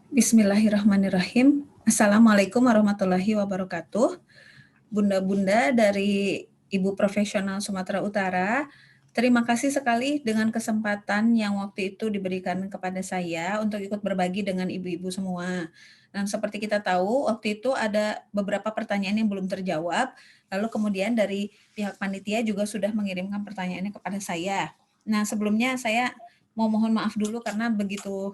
Bismillahirrahmanirrahim. Assalamualaikum warahmatullahi wabarakatuh. Bunda-bunda dari Ibu Profesional Sumatera Utara, terima kasih sekali dengan kesempatan yang waktu itu diberikan kepada saya untuk ikut berbagi dengan ibu-ibu semua. Dan seperti kita tahu, waktu itu ada beberapa pertanyaan yang belum terjawab, lalu kemudian dari pihak panitia juga sudah mengirimkan pertanyaannya kepada saya. Nah, sebelumnya saya mau mohon maaf dulu karena begitu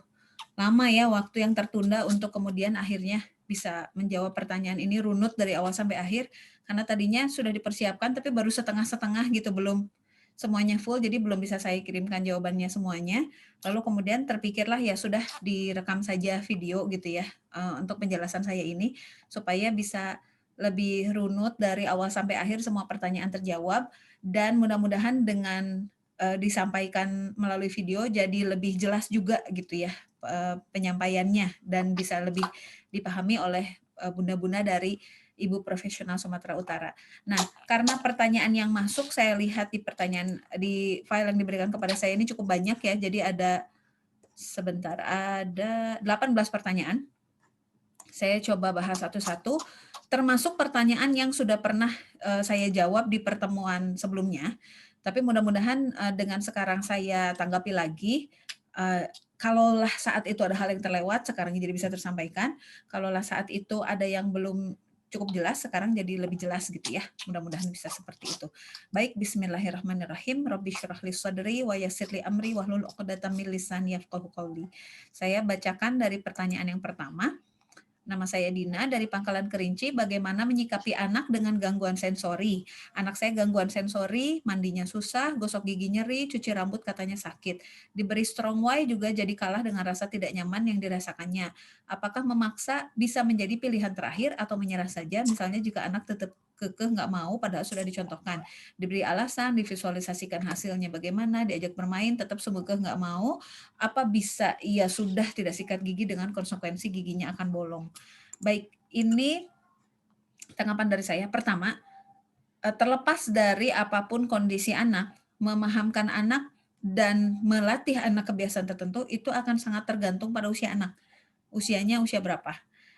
lama ya waktu yang tertunda untuk kemudian akhirnya bisa menjawab pertanyaan ini runut dari awal sampai akhir, karena tadinya sudah dipersiapkan tapi baru setengah-setengah gitu, belum semuanya full, jadi belum bisa saya kirimkan jawabannya semuanya. Lalu kemudian terpikirlah ya sudah direkam saja video gitu ya, untuk penjelasan saya ini supaya bisa lebih runut dari awal sampai akhir semua pertanyaan terjawab, dan mudah-mudahan dengan disampaikan melalui video jadi lebih jelas juga gitu ya penyampaiannya, dan bisa lebih dipahami oleh bunda-bunda dari Ibu Profesional Sumatera Utara. Nah, karena pertanyaan yang masuk saya lihat di file yang diberikan kepada saya ini cukup banyak ya. Jadi ada 18 pertanyaan. Saya coba bahas satu-satu, termasuk pertanyaan yang sudah pernah saya jawab di pertemuan sebelumnya. Tapi mudah-mudahan dengan sekarang saya tanggapi lagi, kalaulah saat itu ada hal yang terlewat, sekarang jadi bisa tersampaikan. Kalaulah saat itu ada yang belum cukup jelas, sekarang jadi lebih jelas gitu ya. Mudah-mudahan bisa seperti itu. Baik, bismillahirrahmanirrahim. Rabbi syrah li sadri wa yassir li amri wahlul 'uqdatam min lisani yafqahu qawli. Saya bacakan dari pertanyaan yang pertama. Nama saya Dina dari Pangkalan Kerinci. Bagaimana menyikapi anak dengan gangguan sensori? Anak saya gangguan sensori, mandinya susah, gosok gigi nyeri, cuci rambut katanya sakit. Diberi strong Y juga jadi kalah dengan rasa tidak nyaman yang dirasakannya. Apakah memaksa bisa menjadi pilihan terakhir atau menyerah saja? Misalnya jika anak tetap kekeh nggak mau padahal sudah dicontohkan. Diberi alasan, divisualisasikan hasilnya bagaimana, diajak bermain, tetap semegah nggak mau. Apa bisa ia sudah tidak sikat gigi dengan konsekuensi giginya akan bolong? Baik, ini tanggapan dari saya. Pertama, terlepas dari apapun kondisi anak, memahamkan anak dan melatih anak kebiasaan tertentu itu akan sangat tergantung pada usia anak. Usianya usia berapa?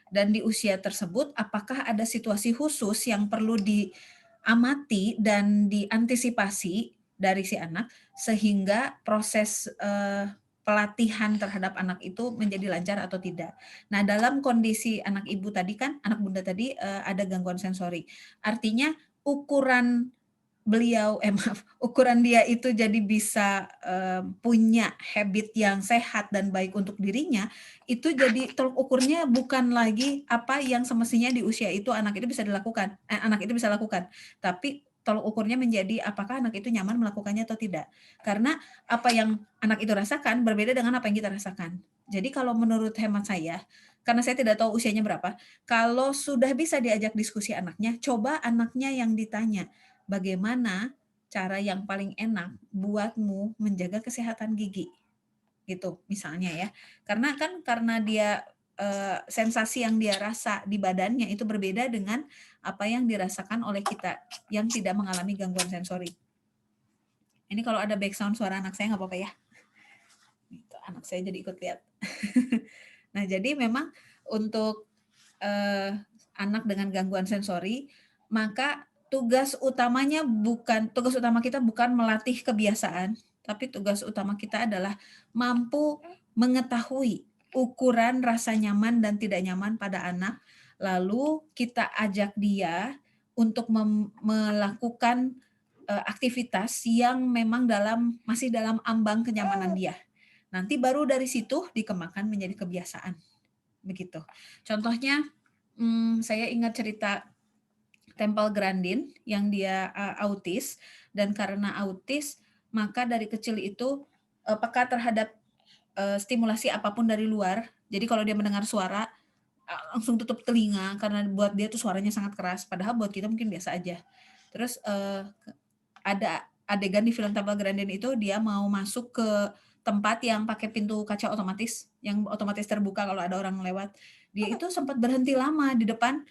Dan di usia tersebut apakah ada situasi khusus yang perlu diamati dan diantisipasi dari si anak sehingga proses pelatihan terhadap anak itu menjadi lancar atau tidak. Nah, dalam kondisi anak ibu tadi kan, anak bunda tadi ada gangguan sensori. Artinya ukuran ukuran dia itu jadi bisa punya habit yang sehat dan baik untuk dirinya, itu jadi tolok ukurnya bukan lagi apa yang semestinya di usia itu anak itu bisa dilakukan, anak itu bisa lakukan, tapi tolok ukurnya menjadi apakah anak itu nyaman melakukannya atau tidak. Karena apa yang anak itu rasakan berbeda dengan apa yang kita rasakan. Jadi kalau menurut hemat saya, karena saya tidak tahu usianya berapa, kalau sudah bisa diajak diskusi anaknya, coba anaknya yang ditanya, bagaimana cara yang paling enak buatmu menjaga kesehatan gigi? Gitu misalnya ya. Karena dia sensasi yang dia rasa di badannya itu berbeda dengan apa yang dirasakan oleh kita yang tidak mengalami gangguan sensori. Ini kalau ada background suara anak saya nggak apa-apa ya. Gitu, anak saya jadi ikut lihat. Nah, jadi memang untuk anak dengan gangguan sensori, maka tugas utama kita bukan melatih kebiasaan, tapi tugas utama kita adalah mampu mengetahui ukuran rasa nyaman dan tidak nyaman pada anak, lalu kita ajak dia untuk melakukan aktivitas yang memang masih dalam ambang kenyamanan dia. Nanti baru dari situ dikembangkan menjadi kebiasaan. Begitu. Contohnya, saya ingat cerita Temple Grandin yang dia autis, dan karena autis maka dari kecil itu peka terhadap stimulasi apapun dari luar. Jadi kalau dia mendengar suara langsung tutup telinga karena buat dia tuh suaranya sangat keras, padahal buat kita mungkin biasa aja. Terus ada adegan di film Temple Grandin itu dia mau masuk ke tempat yang pakai pintu kaca otomatis, yang otomatis terbuka kalau ada orang lewat. Dia itu sempat berhenti lama di depan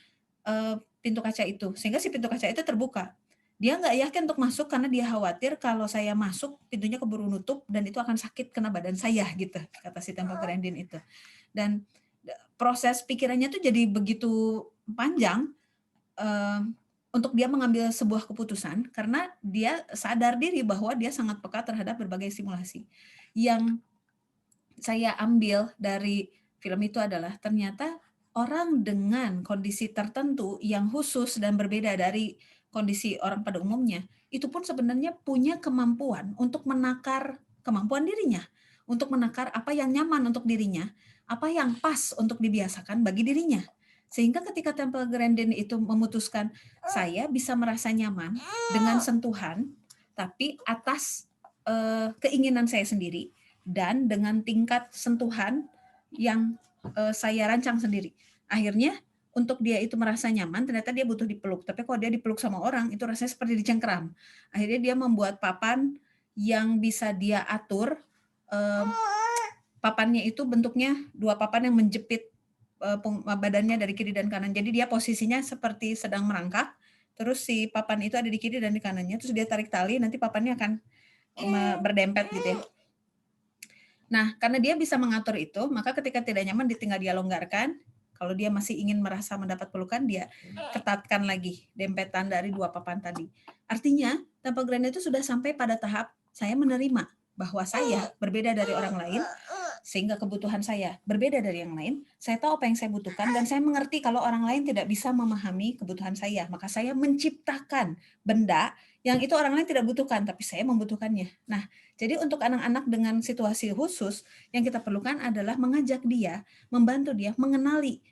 pintu kaca itu, sehingga si pintu kaca itu terbuka. Dia nggak yakin untuk masuk karena dia khawatir kalau saya masuk pintunya keburu nutup dan itu akan sakit kena badan saya gitu, kata si Temple Grandin itu. Dan proses pikirannya tuh jadi begitu panjang untuk dia mengambil sebuah keputusan karena dia sadar diri bahwa dia sangat peka terhadap berbagai stimulasi. Yang saya ambil dari film itu adalah ternyata orang dengan kondisi tertentu yang khusus dan berbeda dari kondisi orang pada umumnya, itu pun sebenarnya punya kemampuan untuk menakar kemampuan dirinya, untuk menakar apa yang nyaman untuk dirinya, apa yang pas untuk dibiasakan bagi dirinya. Sehingga ketika Temple Grandin itu memutuskan, saya bisa merasa nyaman dengan sentuhan, tapi atas keinginan saya sendiri, dan dengan tingkat sentuhan yang saya rancang sendiri. Akhirnya untuk dia itu merasa nyaman, ternyata dia butuh dipeluk. Tapi kalau dia dipeluk sama orang, itu rasanya seperti dicengkeram. Akhirnya dia membuat papan yang bisa dia atur. Papannya itu bentuknya 2 papan yang menjepit badannya dari kiri dan kanan. Jadi dia posisinya seperti sedang merangkak. Terus si papan itu ada di kiri dan di kanannya. Terus dia tarik tali, nanti papannya akan berdempet gitu ya. Nah, karena dia bisa mengatur itu, maka ketika tidak nyaman ditinggal dia longgarkan. Kalau dia masih ingin merasa mendapat pelukan, dia ketatkan lagi dempetan dari 2 papan tadi. Artinya, Temple Grandin itu sudah sampai pada tahap saya menerima bahwa saya berbeda dari orang lain, sehingga kebutuhan saya berbeda dari yang lain. Saya tahu apa yang saya butuhkan, dan saya mengerti kalau orang lain tidak bisa memahami kebutuhan saya. Maka saya menciptakan benda yang itu orang lain tidak butuhkan, tapi saya membutuhkannya. Nah, jadi untuk anak-anak dengan situasi khusus, yang kita perlukan adalah mengajak dia, membantu dia mengenali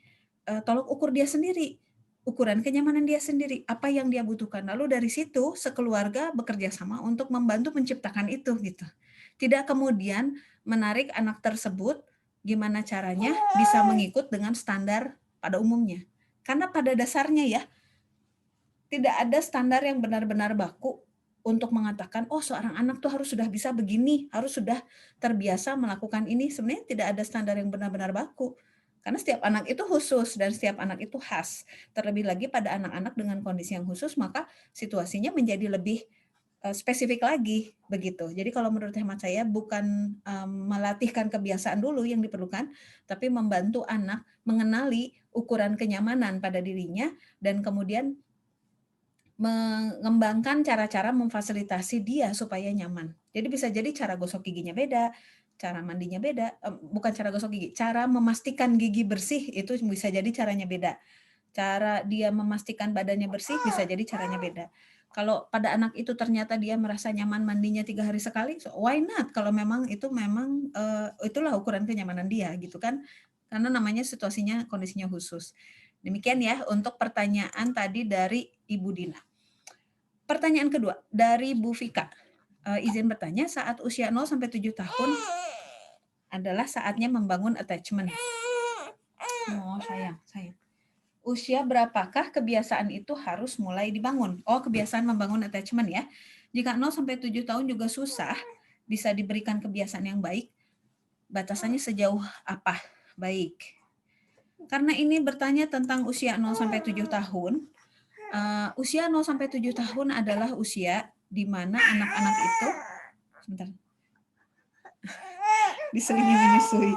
tolok ukur dia sendiri, ukuran kenyamanan dia sendiri, apa yang dia butuhkan. Lalu dari situ sekeluarga bekerja sama untuk membantu menciptakan itu gitu. Tidak kemudian menarik anak tersebut gimana caranya bisa mengikut dengan standar pada umumnya. Karena pada dasarnya ya, tidak ada standar yang benar-benar baku untuk mengatakan, oh seorang anak tuh harus sudah bisa begini, harus sudah terbiasa melakukan ini. Sebenarnya tidak ada standar yang benar-benar baku. Karena setiap anak itu khusus dan setiap anak itu khas. Terlebih lagi pada anak-anak dengan kondisi yang khusus, maka situasinya menjadi lebih spesifik lagi begitu. Jadi kalau menurut hemat saya bukan melatihkan kebiasaan dulu yang diperlukan, tapi membantu anak mengenali ukuran kenyamanan pada dirinya dan kemudian mengembangkan cara-cara memfasilitasi dia supaya nyaman. Jadi bisa jadi cara gosok giginya beda, cara mandinya beda, bukan cara gosok gigi, cara memastikan gigi bersih itu bisa jadi caranya beda. Cara dia memastikan badannya bersih bisa jadi caranya beda. Kalau pada anak itu ternyata dia merasa nyaman mandinya 3 hari sekali, so why not? Kalau memang itulah ukuran kenyamanan dia gitu kan. Karena namanya situasinya, kondisinya khusus. Demikian ya untuk pertanyaan tadi dari Ibu Dina. Pertanyaan kedua dari Bu Vika. Izin bertanya, saat usia 0 sampai 7 tahun adalah saatnya membangun attachment. Oh, sayang. Usia berapakah kebiasaan itu harus mulai dibangun? Oh, kebiasaan membangun attachment ya. Jika 0 sampai 7 tahun juga susah, bisa diberikan kebiasaan yang baik. Batasannya sejauh apa? Baik. Karena ini bertanya tentang usia 0 sampai 7 tahun, usia 0 sampai 7 tahun adalah usia di mana anak-anak itu sebentar. Diselingi menyusui.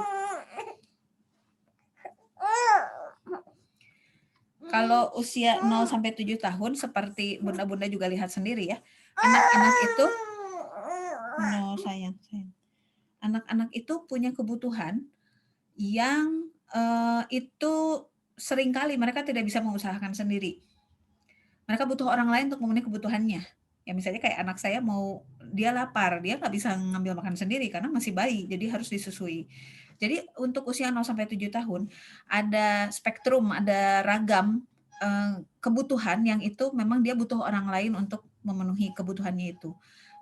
Kalau usia 0 sampai 7 tahun seperti bunda-bunda juga lihat sendiri ya. Anak-anak itu sayang. Anak-anak itu punya kebutuhan yang itu seringkali mereka tidak bisa mengusahakan sendiri. Mereka butuh orang lain untuk memenuhi kebutuhannya. Ya misalnya kayak anak saya dia lapar, dia nggak bisa ngambil makan sendiri karena masih bayi, jadi harus disusui. Jadi untuk usia 0 sampai 7 tahun ada spektrum, ada ragam kebutuhan yang itu memang dia butuh orang lain untuk memenuhi kebutuhannya itu.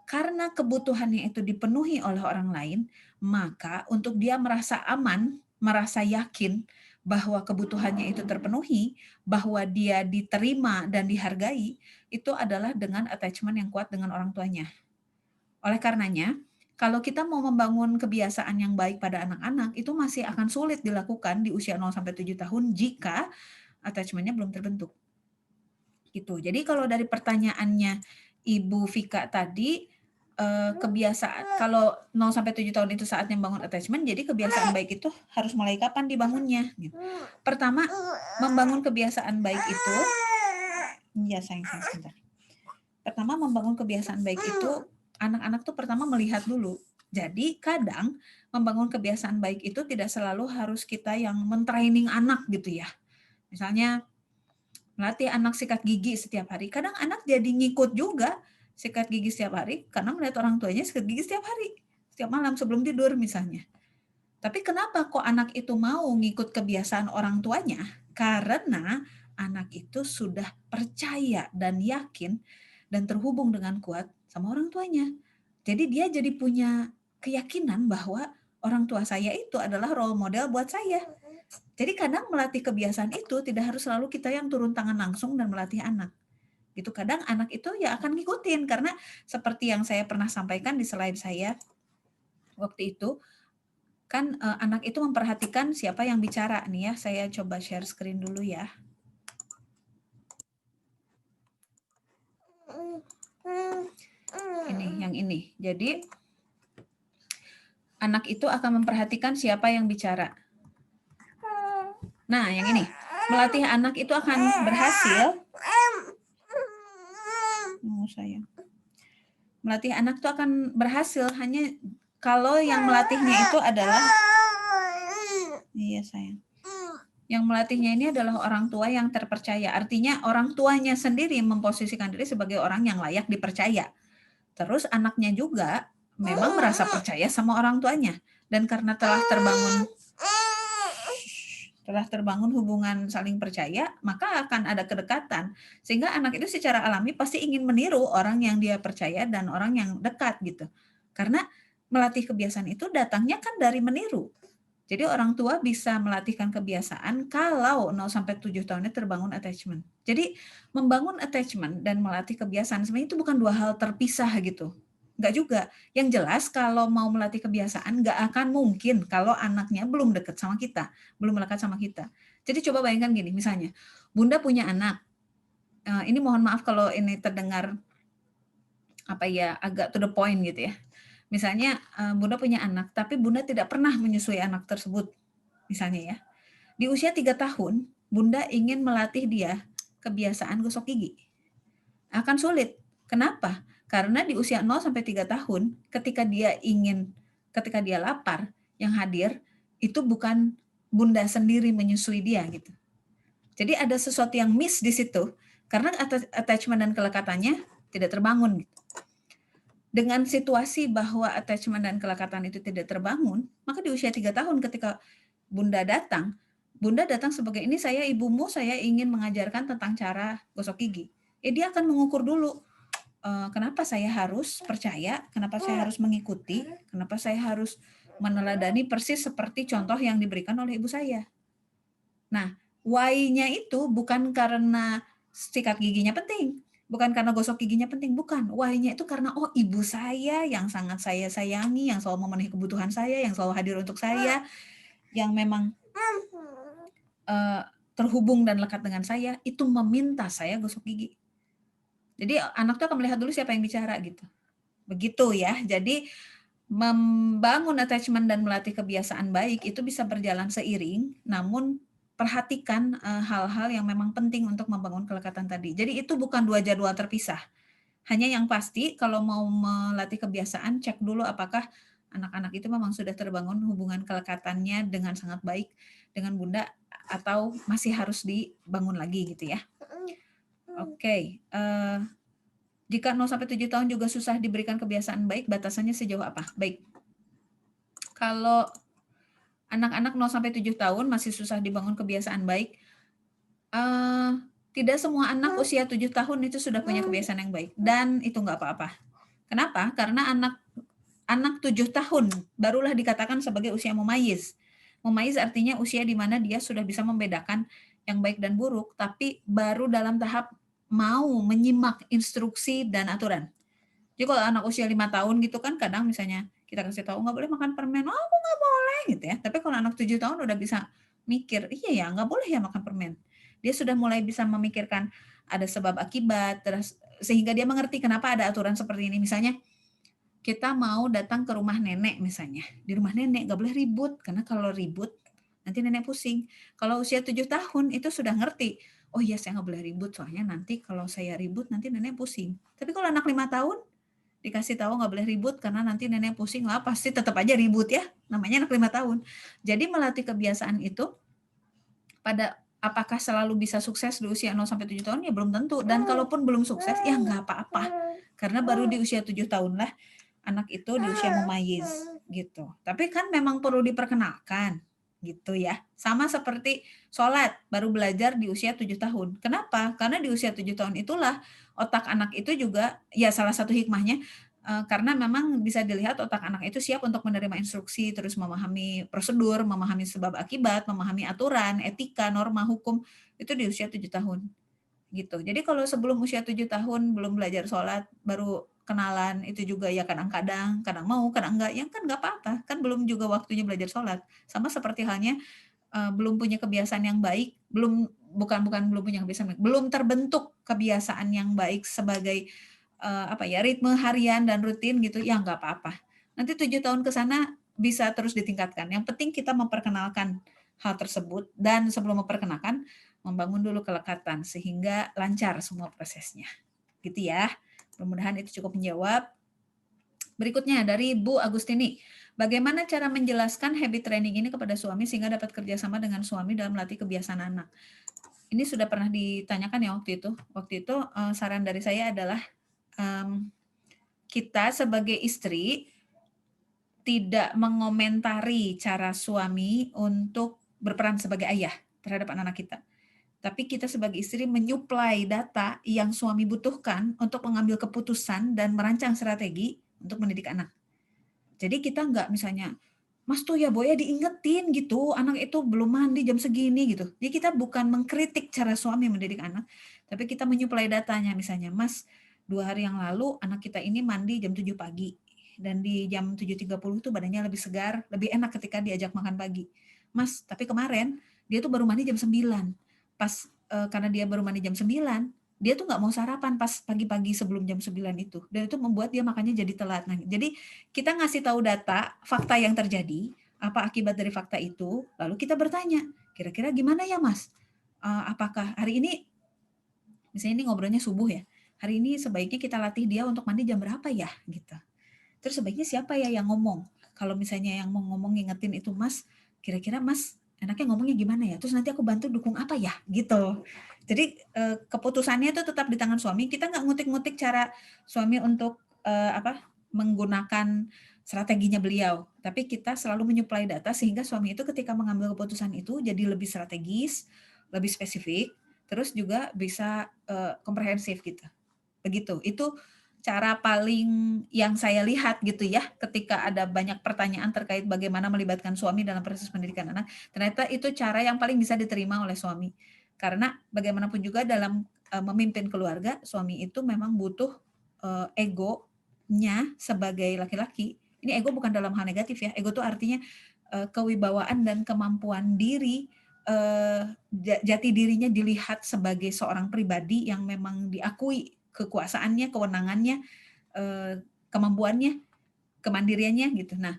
Karena kebutuhannya itu dipenuhi oleh orang lain, maka untuk dia merasa aman, merasa yakin bahwa kebutuhannya itu terpenuhi, bahwa dia diterima dan dihargai, itu adalah dengan attachment yang kuat dengan orang tuanya. Oleh karenanya, kalau kita mau membangun kebiasaan yang baik pada anak-anak, itu masih akan sulit dilakukan di usia 0 sampai 7 tahun jika attachment-nya belum terbentuk. Gitu. Jadi kalau dari pertanyaannya Ibu Vika tadi, kebiasaan kalau 0 sampai 7 tahun itu saatnya membangun attachment, jadi kebiasaan baik itu harus mulai kapan dibangunnya gitu. Pertama, membangun kebiasaan baik itu ya sayang sebentar. Pertama membangun kebiasaan baik itu anak-anak tuh pertama melihat dulu. Jadi kadang membangun kebiasaan baik itu tidak selalu harus kita yang mentraining anak gitu ya. Misalnya melatih anak sikat gigi setiap hari. Kadang anak jadi ngikut juga sikat gigi setiap hari karena melihat orang tuanya sikat gigi setiap hari, setiap malam sebelum tidur misalnya. Tapi kenapa kok anak itu mau ngikut kebiasaan orang tuanya? Karena anak itu sudah percaya dan yakin dan terhubung dengan kuat sama orang tuanya. Jadi dia jadi punya keyakinan bahwa orang tua saya itu adalah role model buat saya. Jadi kadang melatih kebiasaan itu tidak harus selalu kita yang turun tangan langsung dan melatih anak. Itu kadang anak itu ya akan ngikutin karena seperti yang saya pernah sampaikan di slide saya waktu itu kan anak itu memperhatikan siapa yang bicara nih ya. Saya coba share screen dulu ya. Ini yang ini. Jadi anak itu akan memperhatikan siapa yang bicara. Nah, yang ini. Melatih anak itu akan berhasil. Oh, sayang. Melatih anak itu akan berhasil hanya kalau yang melatihnya itu adalah iya, sayang. Yang melatihnya ini adalah orang tua yang terpercaya. Artinya orang tuanya sendiri memposisikan diri sebagai orang yang layak dipercaya. Terus anaknya juga memang merasa percaya sama orang tuanya. Dan karena telah terbangun hubungan saling percaya, maka akan ada kedekatan. Sehingga anak itu secara alami pasti ingin meniru orang yang dia percaya dan orang yang dekat gitu. Karena melatih kebiasaan itu datangnya kan dari meniru. Jadi orang tua bisa melatihkan kebiasaan kalau 0 sampai 7 tahunnya terbangun attachment. Jadi membangun attachment dan melatih kebiasaan sebenarnya itu bukan dua hal terpisah gitu. Enggak juga. Yang jelas kalau mau melatih kebiasaan enggak akan mungkin kalau anaknya belum dekat sama kita, belum melekat sama kita. Jadi coba bayangkan gini, misalnya Bunda punya anak. Ini mohon maaf kalau ini terdengar agak to the point gitu ya. Misalnya Bunda punya anak, tapi Bunda tidak pernah menyusui anak tersebut. Misalnya ya, di usia 3 tahun, Bunda ingin melatih dia kebiasaan gosok gigi. Akan sulit. Kenapa? Karena di usia 0 sampai 3 tahun, ketika dia lapar, yang hadir itu bukan Bunda sendiri menyusui dia gitu. Jadi ada sesuatu yang miss di situ karena attachment dan kelekatannya tidak terbangun gitu. Dengan situasi bahwa attachment dan kelekatan itu tidak terbangun, maka di usia 3 tahun ketika Bunda datang sebagai ini saya ibumu, saya ingin mengajarkan tentang cara gosok gigi. Dia akan mengukur dulu, kenapa saya harus percaya, kenapa saya harus mengikuti, kenapa saya harus meneladani persis seperti contoh yang diberikan oleh ibu saya. Nah, why-nya itu bukan karena sikat giginya penting, bukan karena gosok giginya penting, bukan. Why-nya itu karena ibu saya yang sangat saya sayangi, yang selalu memenuhi kebutuhan saya, yang selalu hadir untuk saya, yang memang terhubung dan lekat dengan saya, itu meminta saya gosok gigi. Jadi anak tuh akan melihat dulu siapa yang bicara gitu. Begitu ya. Jadi membangun attachment dan melatih kebiasaan baik itu bisa berjalan seiring, namun perhatikan hal-hal yang memang penting untuk membangun kelekatan tadi. Jadi itu bukan dua jadwal terpisah. Hanya yang pasti kalau mau melatih kebiasaan, cek dulu apakah anak-anak itu memang sudah terbangun hubungan kelekatannya dengan sangat baik dengan Bunda atau masih harus dibangun lagi gitu ya. Oke. Jika 0 sampai 7 tahun juga susah diberikan kebiasaan baik, batasannya sejauh apa? Baik. Kalau anak-anak 0 sampai 7 tahun masih susah dibangun kebiasaan baik, tidak semua anak usia 7 tahun itu sudah punya kebiasaan yang baik. Dan itu nggak apa-apa. Kenapa? Karena anak 7 tahun barulah dikatakan sebagai usia mumayyiz. Mumayyiz artinya usia di mana dia sudah bisa membedakan yang baik dan buruk, tapi baru dalam tahap mau menyimak instruksi dan aturan. Jadi kalau anak usia 5 tahun gitu kan kadang misalnya kita kasih tahu nggak boleh makan permen, aku nggak boleh gitu ya. Tapi kalau anak 7 tahun udah bisa mikir, iya ya nggak boleh ya makan permen. Dia sudah mulai bisa memikirkan ada sebab akibat, terus sehingga dia mengerti kenapa ada aturan seperti ini. Misalnya kita mau datang ke rumah nenek misalnya. Di rumah nenek nggak boleh ribut, karena kalau ribut nanti nenek pusing. Kalau usia 7 tahun itu sudah ngerti, oh iya saya nggak boleh ribut, soalnya nanti kalau saya ribut nanti nenek pusing. Tapi kalau anak 5 tahun, dikasih tahu nggak boleh ribut karena nanti nenek pusing, lah pasti tetap aja ribut ya, namanya anak 5 tahun. Jadi melatih kebiasaan itu pada apakah selalu bisa sukses di usia 0 sampai 7 tahun ya belum tentu, dan kalaupun belum sukses ya nggak apa-apa. Karena baru di usia 7 tahun lah anak itu di usia mumayyiz gitu. Tapi kan memang perlu diperkenalkan gitu ya. Sama seperti sholat, baru belajar di usia 7 tahun. Kenapa? Karena di usia 7 tahun itulah otak anak itu juga, ya salah satu hikmahnya, karena memang bisa dilihat otak anak itu siap untuk menerima instruksi, terus memahami prosedur, memahami sebab akibat, memahami aturan, etika, norma, hukum, itu di usia 7 tahun gitu. Jadi kalau sebelum usia 7 tahun belum belajar sholat, baru kenalan, itu juga ya kadang-kadang, kadang mau, kadang enggak, ya kan nggak apa-apa, kan belum juga waktunya belajar sholat. Sama seperti halnya belum punya kebiasaan yang baik, bukan belum punya kebiasaan baik, belum terbentuk kebiasaan yang baik sebagai ritme harian dan rutin gitu, ya nggak apa-apa. Nanti 7 tahun ke sana bisa terus ditingkatkan. Yang penting kita memperkenalkan hal tersebut, dan sebelum memperkenalkan, membangun dulu kelekatan sehingga lancar semua prosesnya. Gitu ya. Mudah-mudahan itu cukup menjawab. Berikutnya dari Bu Agustini. Bagaimana cara menjelaskan habit training ini kepada suami sehingga dapat kerjasama dengan suami dalam melatih kebiasaan anak? Ini sudah pernah ditanyakan ya waktu itu. Waktu itu saran dari saya adalah kita sebagai istri tidak mengomentari cara suami untuk berperan sebagai ayah terhadap anak-anak kita. Tapi kita sebagai istri menyuplai data yang suami butuhkan untuk mengambil keputusan dan merancang strategi untuk mendidik anak. Jadi kita nggak misalnya, Mas tuh ya Boya diingetin gitu, anak itu belum mandi jam segini gitu. Jadi kita bukan mengkritik cara suami mendidik anak, tapi kita menyuplai datanya. Misalnya, Mas, 2 hari yang lalu anak kita ini mandi jam 7 pagi. Dan di jam 7.30 itu badannya lebih segar, lebih enak ketika diajak makan pagi. Mas, tapi kemarin dia tuh baru mandi jam 9. Pas karena dia baru mandi jam 9, dia tuh nggak mau sarapan pas pagi-pagi sebelum jam 9 itu. Dan itu membuat dia makannya jadi telat. Nah, jadi kita ngasih tahu data, fakta yang terjadi, apa akibat dari fakta itu, lalu kita bertanya, kira-kira gimana ya Mas? Apakah hari ini, misalnya ini ngobrolnya subuh ya, hari ini sebaiknya kita latih dia untuk mandi jam berapa ya? Gitu. Terus sebaiknya siapa ya yang ngomong? Kalau misalnya yang mau ngomong ngingetin itu Mas, kira-kira Mas enaknya ngomongnya gimana ya? Terus nanti aku bantu dukung apa ya? Gitu. Jadi keputusannya itu tetap di tangan suami. Kita nggak ngutik-ngutik cara suami untuk menggunakan strateginya beliau. Tapi kita selalu menyuplai data sehingga suami itu ketika mengambil keputusan itu jadi lebih strategis, lebih spesifik, terus juga bisa komprehensif gitu. Begitu. Itu cara paling yang saya lihat gitu ya, ketika ada banyak pertanyaan terkait bagaimana melibatkan suami dalam proses pendidikan anak, ternyata itu cara yang paling bisa diterima oleh suami. Karena bagaimanapun juga dalam memimpin keluarga, suami itu memang butuh egonya sebagai laki-laki. Ini ego bukan dalam hal negatif ya, ego itu artinya kewibawaan dan kemampuan diri, jati dirinya dilihat sebagai seorang pribadi yang memang diakui kekuasaannya, kewenangannya, kemampuannya, kemandiriannya gitu. Nah,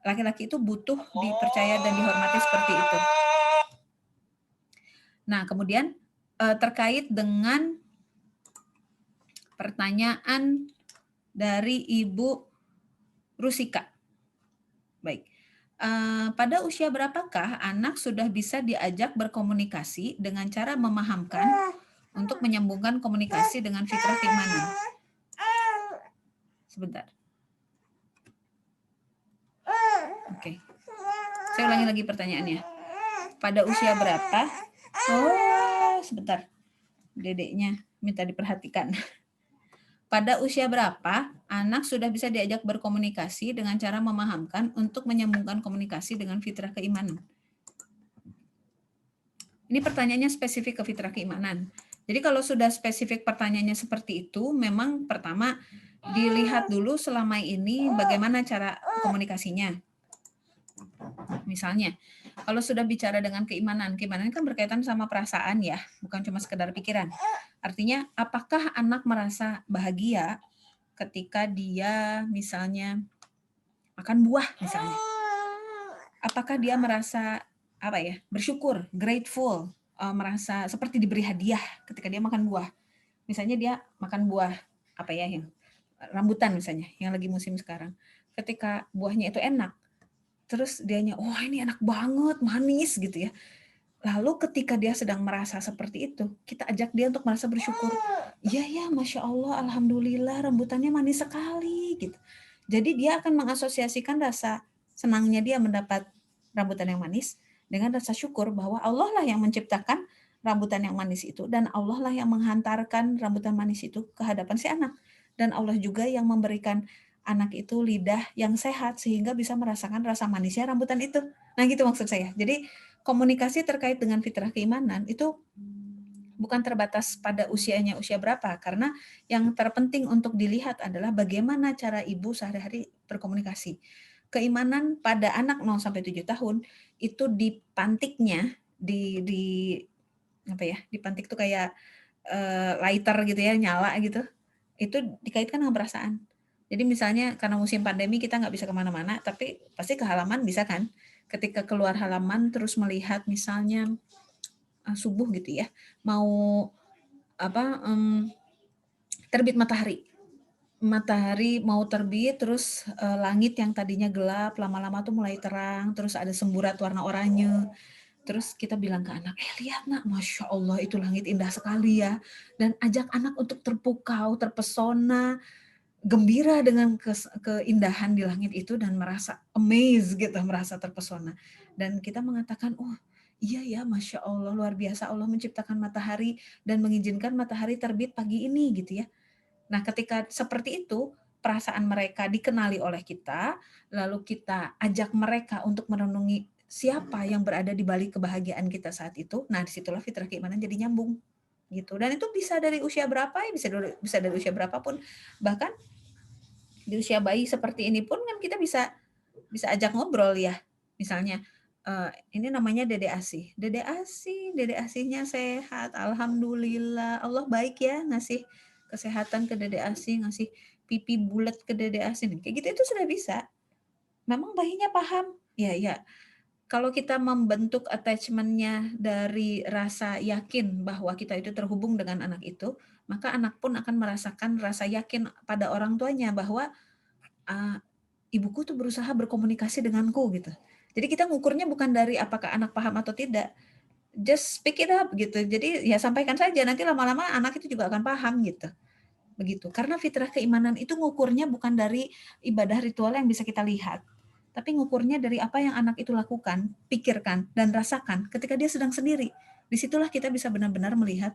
laki-laki itu butuh dipercaya dan dihormati seperti itu. Nah, kemudian terkait dengan pertanyaan dari Ibu Rusika. Baik. Pada usia berapakah anak sudah bisa diajak berkomunikasi dengan cara memahamkan untuk menyambungkan komunikasi dengan fitrah keimanan? Sebentar. Oke. Saya ulangi lagi pertanyaannya. Pada usia berapa? Oh, sebentar. Dedeknya minta diperhatikan. Pada usia berapa anak sudah bisa diajak berkomunikasi dengan cara memahamkan untuk menyambungkan komunikasi dengan fitrah keimanan? Ini pertanyaannya spesifik ke fitrah keimanan. Jadi kalau sudah spesifik pertanyaannya seperti itu, memang pertama dilihat dulu selama ini bagaimana cara komunikasinya. Misalnya, kalau sudah bicara dengan keimanan, keimanan kan berkaitan sama perasaan ya, bukan cuma sekedar pikiran. Artinya, apakah anak merasa bahagia ketika dia misalnya makan buah misalnya. Apakah dia merasa bersyukur, grateful, merasa seperti diberi hadiah ketika dia makan buah. Misalnya dia makan buah yang rambutan misalnya yang lagi musim sekarang. Ketika buahnya itu enak, terus dianya, oh ini enak banget, manis gitu ya. Lalu ketika dia sedang merasa seperti itu, kita ajak dia untuk merasa bersyukur. Iya ya, Masya Allah, Alhamdulillah rambutannya manis sekali gitu. Jadi dia akan mengasosiasikan rasa senangnya dia mendapat rambutan yang manis dengan rasa syukur bahwa Allah lah yang menciptakan rambutan yang manis itu dan Allah lah yang menghantarkan rambutan manis itu ke hadapan si anak. Dan Allah juga yang memberikan anak itu lidah yang sehat sehingga bisa merasakan rasa manisnya rambutan itu. Nah gitu maksud saya. Jadi komunikasi terkait dengan fitrah keimanan itu bukan terbatas pada usianya usia berapa, karena yang terpenting untuk dilihat adalah bagaimana cara ibu sehari-hari berkomunikasi. Keimanan pada anak 0 sampai 7 tahun itu dipantiknya dipantik tuh kayak lighter gitu ya, nyala gitu. Itu dikaitkan dengan perasaan. Jadi misalnya karena musim pandemi kita nggak bisa kemana-mana, tapi pasti ke halaman bisa kan? Ketika keluar halaman terus melihat misalnya subuh gitu ya, mau terbit matahari. Matahari mau terbit, terus langit yang tadinya gelap lama-lama tuh mulai terang, terus ada semburat warna oranye. Terus kita bilang ke anak, lihat nak, Masya Allah itu langit indah sekali ya. Dan ajak anak untuk terpukau, terpesona, gembira dengan keindahan di langit itu dan merasa amazed gitu, merasa terpesona. Dan kita mengatakan, oh iya ya, Masya Allah luar biasa Allah menciptakan matahari dan mengizinkan matahari terbit pagi ini gitu ya. Nah ketika seperti itu, perasaan mereka dikenali oleh kita, lalu kita ajak mereka untuk merenungi siapa yang berada di balik kebahagiaan kita saat itu. Nah disitulah fitrah keimanan jadi nyambung gitu. Dan itu bisa dari usia berapa ya, bisa dari usia berapapun. Bahkan di usia bayi seperti ini pun kan kita bisa ajak ngobrol ya. Misalnya ini namanya Dede Asih. Dede Asih, Dede Asihnya sehat, alhamdulillah. Allah baik ya ngasih kesehatan ke Dede Asih, ngasih pipi bulat ke Dede Asih. Kayak gitu itu sudah bisa. Memang bayinya paham. Ya, ya. Kalau kita membentuk attachment-nya dari rasa yakin bahwa kita itu terhubung dengan anak itu, maka anak pun akan merasakan rasa yakin pada orang tuanya bahwa ibuku tuh berusaha berkomunikasi denganku gitu. Jadi kita ngukurnya bukan dari apakah anak paham atau tidak, just speak it up gitu. Jadi ya sampaikan saja, nanti lama-lama anak itu juga akan paham gitu. Begitu. Karena fitrah keimanan itu ngukurnya bukan dari ibadah ritual yang bisa kita lihat, tapi ngukurnya dari apa yang anak itu lakukan, pikirkan, dan rasakan ketika dia sedang sendiri. Disitulah kita bisa benar-benar melihat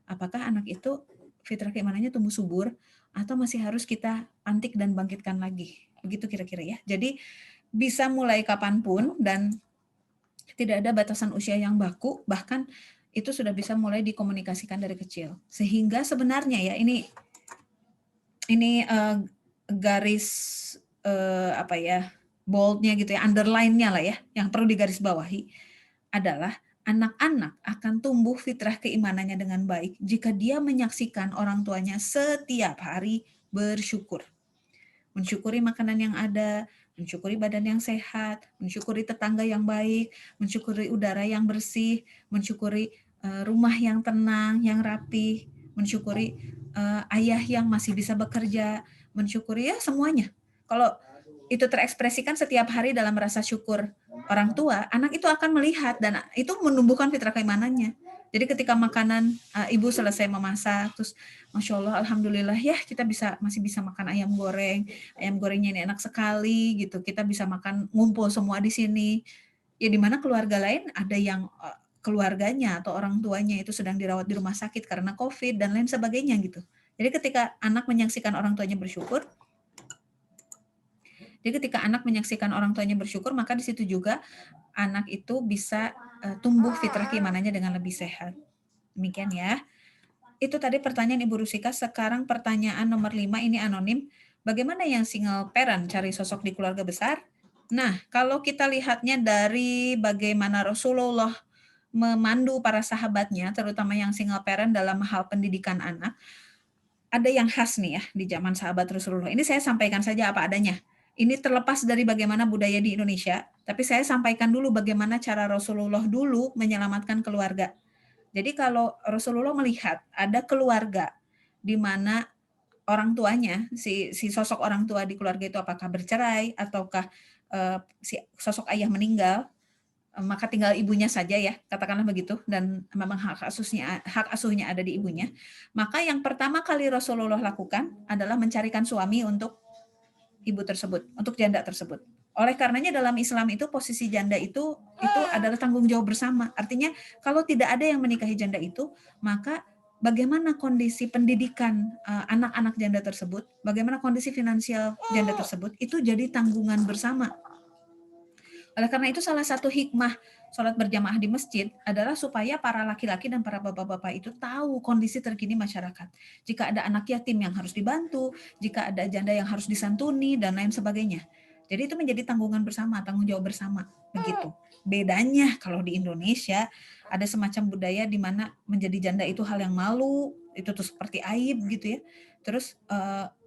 apakah anak itu fitrah keimanannya tumbuh subur atau masih harus kita antik dan bangkitkan lagi. Begitu kira-kira ya. Jadi bisa mulai kapanpun dan tidak ada batasan usia yang baku, bahkan itu sudah bisa mulai dikomunikasikan dari kecil. Sehingga sebenarnya ya ini garis boldnya gitu ya, underline-nya lah ya, yang perlu digarisbawahi adalah anak-anak akan tumbuh fitrah keimanannya dengan baik jika dia menyaksikan orang tuanya setiap hari bersyukur. Mensyukuri makanan yang ada, mensyukuri badan yang sehat, mensyukuri tetangga yang baik, mensyukuri udara yang bersih, mensyukuri rumah yang tenang, yang rapi, mensyukuri ayah yang masih bisa bekerja, mensyukuri ya semuanya. Kalau itu terekspresikan setiap hari dalam rasa syukur orang tua, anak itu akan melihat dan itu menumbuhkan fitrah keimanannya. Jadi ketika makanan ibu selesai memasak, terus Masya Allah, Alhamdulillah ya kita masih bisa makan ayam gorengnya ini enak sekali gitu. Kita bisa makan ngumpul semua di sini. Ya di mana keluarga lain ada yang keluarganya atau orang tuanya itu sedang dirawat di rumah sakit karena COVID dan lain sebagainya gitu. Jadi ketika anak menyaksikan orang tuanya bersyukur, maka di situ juga anak itu bisa tumbuh fitrah keimanannya dengan lebih sehat. Demikian ya. Itu tadi pertanyaan Ibu Rusika. Sekarang pertanyaan nomor 5 ini anonim. Bagaimana yang single parent cari sosok di keluarga besar? Nah, kalau kita lihatnya dari bagaimana Rasulullah memandu para sahabatnya, terutama yang single parent dalam hal pendidikan anak, ada yang khas nih ya di zaman sahabat Rasulullah. Ini saya sampaikan saja apa adanya. Ini terlepas dari bagaimana budaya di Indonesia, tapi saya sampaikan dulu bagaimana cara Rasulullah dulu menyelamatkan keluarga. Jadi kalau Rasulullah melihat ada keluarga di mana orang tuanya, si sosok orang tua di keluarga itu apakah bercerai ataukah si sosok ayah meninggal, maka tinggal ibunya saja ya, katakanlah begitu, dan memang hak asuhnya ada di ibunya. Maka yang pertama kali Rasulullah lakukan adalah mencarikan suami untuk ibu tersebut, untuk janda tersebut. Oleh karenanya dalam Islam itu posisi janda itu adalah tanggung jawab bersama. Artinya kalau tidak ada yang menikahi janda itu, maka bagaimana kondisi pendidikan anak-anak janda tersebut, bagaimana kondisi finansial janda tersebut, itu jadi tanggungan bersama. Oleh karena itu salah satu hikmah sholat berjamaah di masjid adalah supaya para laki-laki dan para bapak-bapak itu tahu kondisi terkini masyarakat. Jika ada anak yatim yang harus dibantu, jika ada janda yang harus disantuni, dan lain sebagainya. Jadi itu menjadi tanggungan bersama, tanggung jawab bersama. Begitu. Bedanya kalau di Indonesia, ada semacam budaya di mana menjadi janda itu hal yang malu, itu tuh seperti aib gitu ya. Terus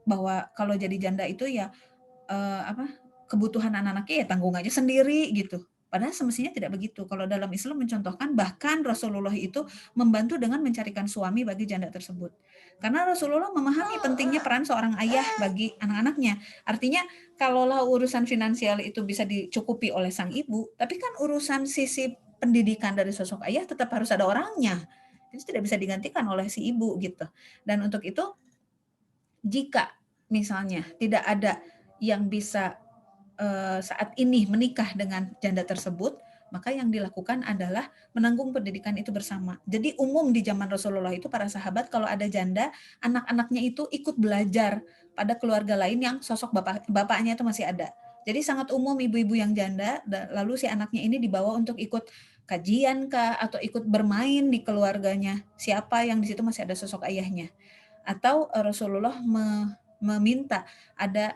bahwa kalau jadi janda itu ya kebutuhan anak-anaknya ya tanggung aja sendiri gitu. Padahal semestinya tidak begitu. Kalau dalam Islam mencontohkan, bahkan Rasulullah itu membantu dengan mencarikan suami bagi janda tersebut. Karena Rasulullah memahami pentingnya peran seorang ayah bagi anak-anaknya. Artinya, kalaulah urusan finansial itu bisa dicukupi oleh sang ibu, tapi kan urusan sisi pendidikan dari sosok ayah tetap harus ada orangnya. Itu tidak bisa digantikan oleh si ibu gitu. Dan untuk itu, jika misalnya tidak ada yang bisa saat ini menikah dengan janda tersebut, maka yang dilakukan adalah menanggung pendidikan itu bersama. Jadi umum di zaman Rasulullah itu para sahabat kalau ada janda, anak-anaknya itu ikut belajar pada keluarga lain yang sosok bapaknya itu masih ada. Jadi sangat umum ibu-ibu yang janda, lalu si anaknya ini dibawa untuk ikut kajian kah, atau ikut bermain di keluarganya. Siapa yang di situ masih ada sosok ayahnya. Atau Rasulullah meminta ada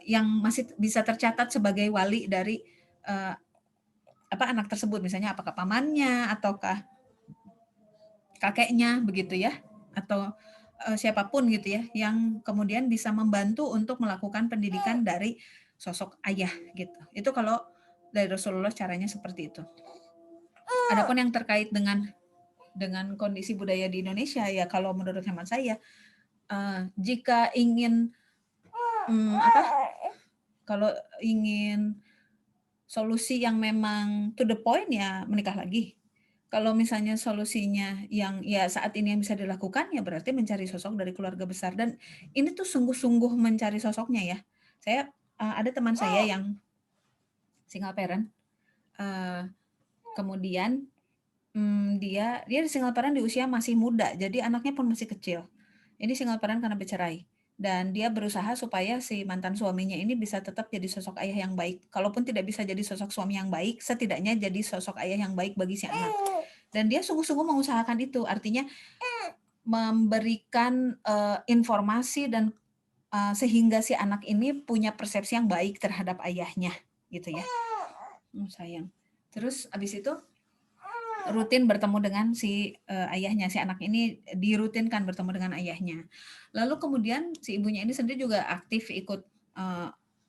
yang masih bisa tercatat sebagai wali dari anak tersebut, misalnya apakah pamannya ataukah kakeknya begitu ya, atau siapapun gitu ya, yang kemudian bisa membantu untuk melakukan pendidikan dari sosok ayah gitu. Itu kalau dari Rasulullah caranya seperti itu. Adapun yang terkait dengan kondisi budaya di Indonesia ya, kalau menurut hemat saya, jika ingin kalau ingin solusi yang memang to the point ya menikah lagi. Kalau misalnya solusinya yang ya saat ini yang bisa dilakukan ya berarti mencari sosok dari keluarga besar, dan ini tuh sungguh-sungguh mencari sosoknya ya. Saya ada teman saya yang single parent, kemudian dia single parent di usia masih muda, jadi anaknya pun masih kecil. Ini single parent karena bercerai. Dan dia berusaha supaya si mantan suaminya ini bisa tetap jadi sosok ayah yang baik. Kalaupun tidak bisa jadi sosok suami yang baik, setidaknya jadi sosok ayah yang baik bagi si anak. Dan dia sungguh-sungguh mengusahakan itu. Artinya memberikan informasi dan sehingga si anak ini punya persepsi yang baik terhadap ayahnya, gitu ya. Sayang. Terus abis itu rutin bertemu dengan si ayahnya, si anak ini dirutinkan bertemu dengan ayahnya. Lalu kemudian si ibunya ini sendiri juga aktif ikut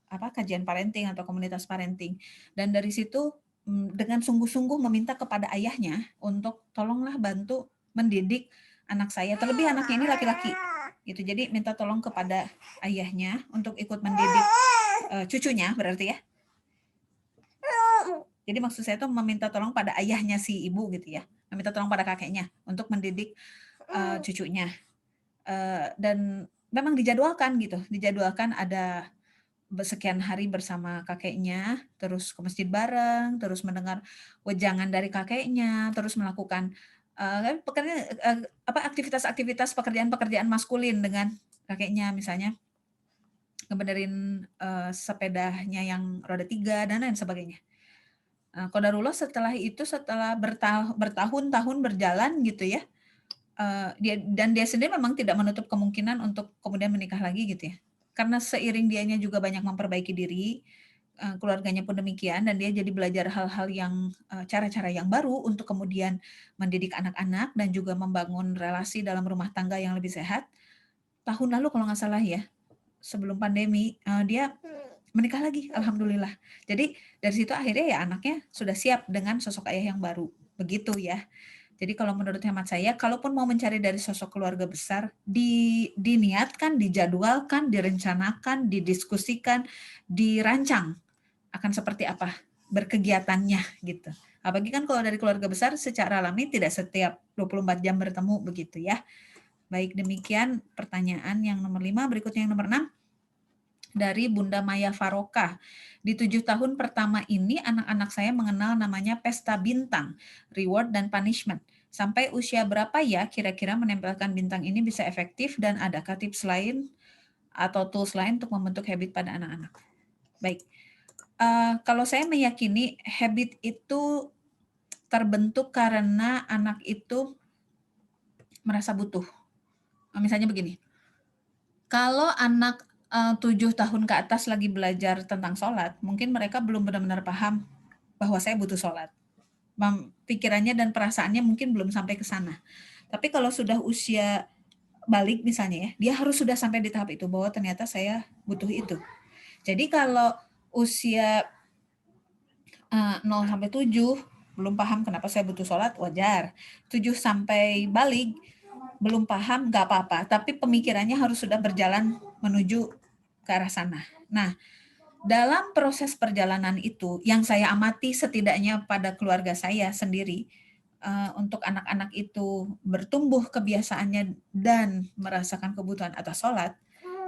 kajian parenting atau komunitas parenting. Dan dari situ dengan sungguh-sungguh meminta kepada ayahnya untuk tolonglah bantu mendidik anak saya, terlebih anaknya ini laki-laki. Gitu. Jadi minta tolong kepada ayahnya untuk ikut mendidik cucunya berarti ya. Jadi maksud saya itu meminta tolong pada ayahnya si ibu gitu ya, meminta tolong pada kakeknya untuk mendidik cucunya. Dan memang dijadwalkan gitu, dijadwalkan ada sekian hari bersama kakeknya, terus ke masjid bareng, terus mendengar wejangan dari kakeknya, terus melakukan aktivitas-aktivitas pekerjaan-pekerjaan maskulin dengan kakeknya, misalnya ngebenerin sepedanya yang roda 3 dan lain sebagainya. Qadarullah setelah itu, setelah bertahun-tahun berjalan gitu ya, dia sendiri memang tidak menutup kemungkinan untuk kemudian menikah lagi gitu ya. Karena seiring dianya juga banyak memperbaiki diri, keluarganya pun demikian, dan dia jadi belajar hal-hal yang cara-cara yang baru untuk kemudian mendidik anak-anak dan juga membangun relasi dalam rumah tangga yang lebih sehat. tahun lalu kalau nggak salah ya, sebelum pandemi, dia menikah lagi, alhamdulillah. Jadi dari situ akhirnya ya anaknya sudah siap dengan sosok ayah yang baru, begitu ya. Jadi kalau menurut hemat saya, kalaupun mau mencari dari sosok keluarga besar, diniatkan, dijadwalkan, direncanakan, didiskusikan, dirancang akan seperti apa berkegiatannya gitu. Apalagi kan kalau dari keluarga besar secara alami tidak setiap 24 jam bertemu begitu ya. Baik, demikian pertanyaan yang nomor 5. Berikutnya yang nomor 6 dari Bunda Maya Faroka. Di 7 tahun pertama ini anak-anak saya mengenal namanya pesta bintang, reward dan punishment. Sampai usia berapa ya kira-kira menempelkan bintang ini bisa efektif, dan adakah tips lain atau tools lain untuk membentuk habit pada anak-anak? Baik, kalau saya meyakini habit itu terbentuk karena anak itu merasa butuh. Misalnya begini, kalau anak 7 tahun ke atas lagi belajar tentang sholat, mungkin mereka belum benar-benar paham bahwa saya butuh sholat. Pikirannya dan perasaannya mungkin belum sampai ke sana. Tapi kalau sudah usia balik misalnya ya, dia harus sudah sampai di tahap itu bahwa ternyata saya butuh itu. Jadi kalau usia 0 sampai 7 belum paham kenapa saya butuh sholat, wajar. 7 sampai balik belum paham, nggak apa-apa. Tapi pemikirannya harus sudah berjalan menuju ke arah sana. Nah, dalam proses perjalanan itu, yang saya amati setidaknya pada keluarga saya sendiri, untuk anak-anak itu bertumbuh kebiasaannya dan merasakan kebutuhan atas sholat,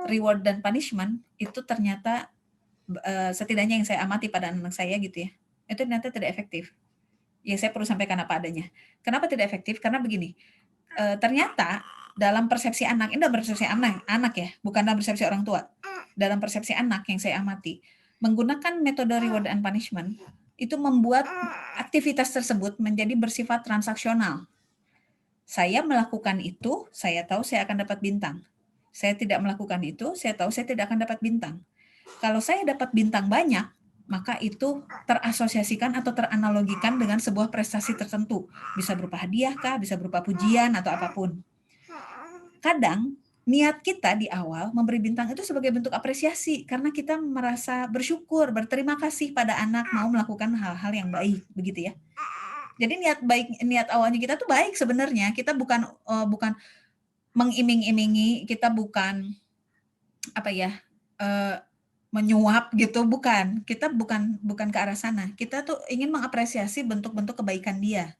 reward dan punishment, itu ternyata setidaknya yang saya amati pada anak saya gitu ya, itu ternyata tidak efektif. Ya saya perlu sampaikan apa adanya. Kenapa tidak efektif? Karena begini, ternyata dalam persepsi anak, ini dalam persepsi anak ya, bukan dalam persepsi orang tua. Dalam persepsi anak yang saya amati, menggunakan metode reward and punishment itu membuat aktivitas tersebut menjadi bersifat transaksional. Saya melakukan itu, saya tahu saya akan dapat bintang. Saya tidak melakukan itu, saya tahu saya tidak akan dapat bintang. Kalau saya dapat bintang banyak, maka itu terasosiasikan atau teranalogikan dengan sebuah prestasi tertentu. Bisa berupa hadiah kah, bisa berupa pujian atau apapun. Kadang niat kita di awal memberi bintang itu sebagai bentuk apresiasi karena kita merasa bersyukur, berterima kasih pada anak mau melakukan hal-hal yang baik, begitu ya. Jadi niat awalnya kita tuh baik sebenarnya. Kita bukan mengiming-imingi, kita bukan apa ya, menyuap gitu, bukan. Kita bukan ke arah sana. Kita tuh ingin mengapresiasi bentuk-bentuk kebaikan dia.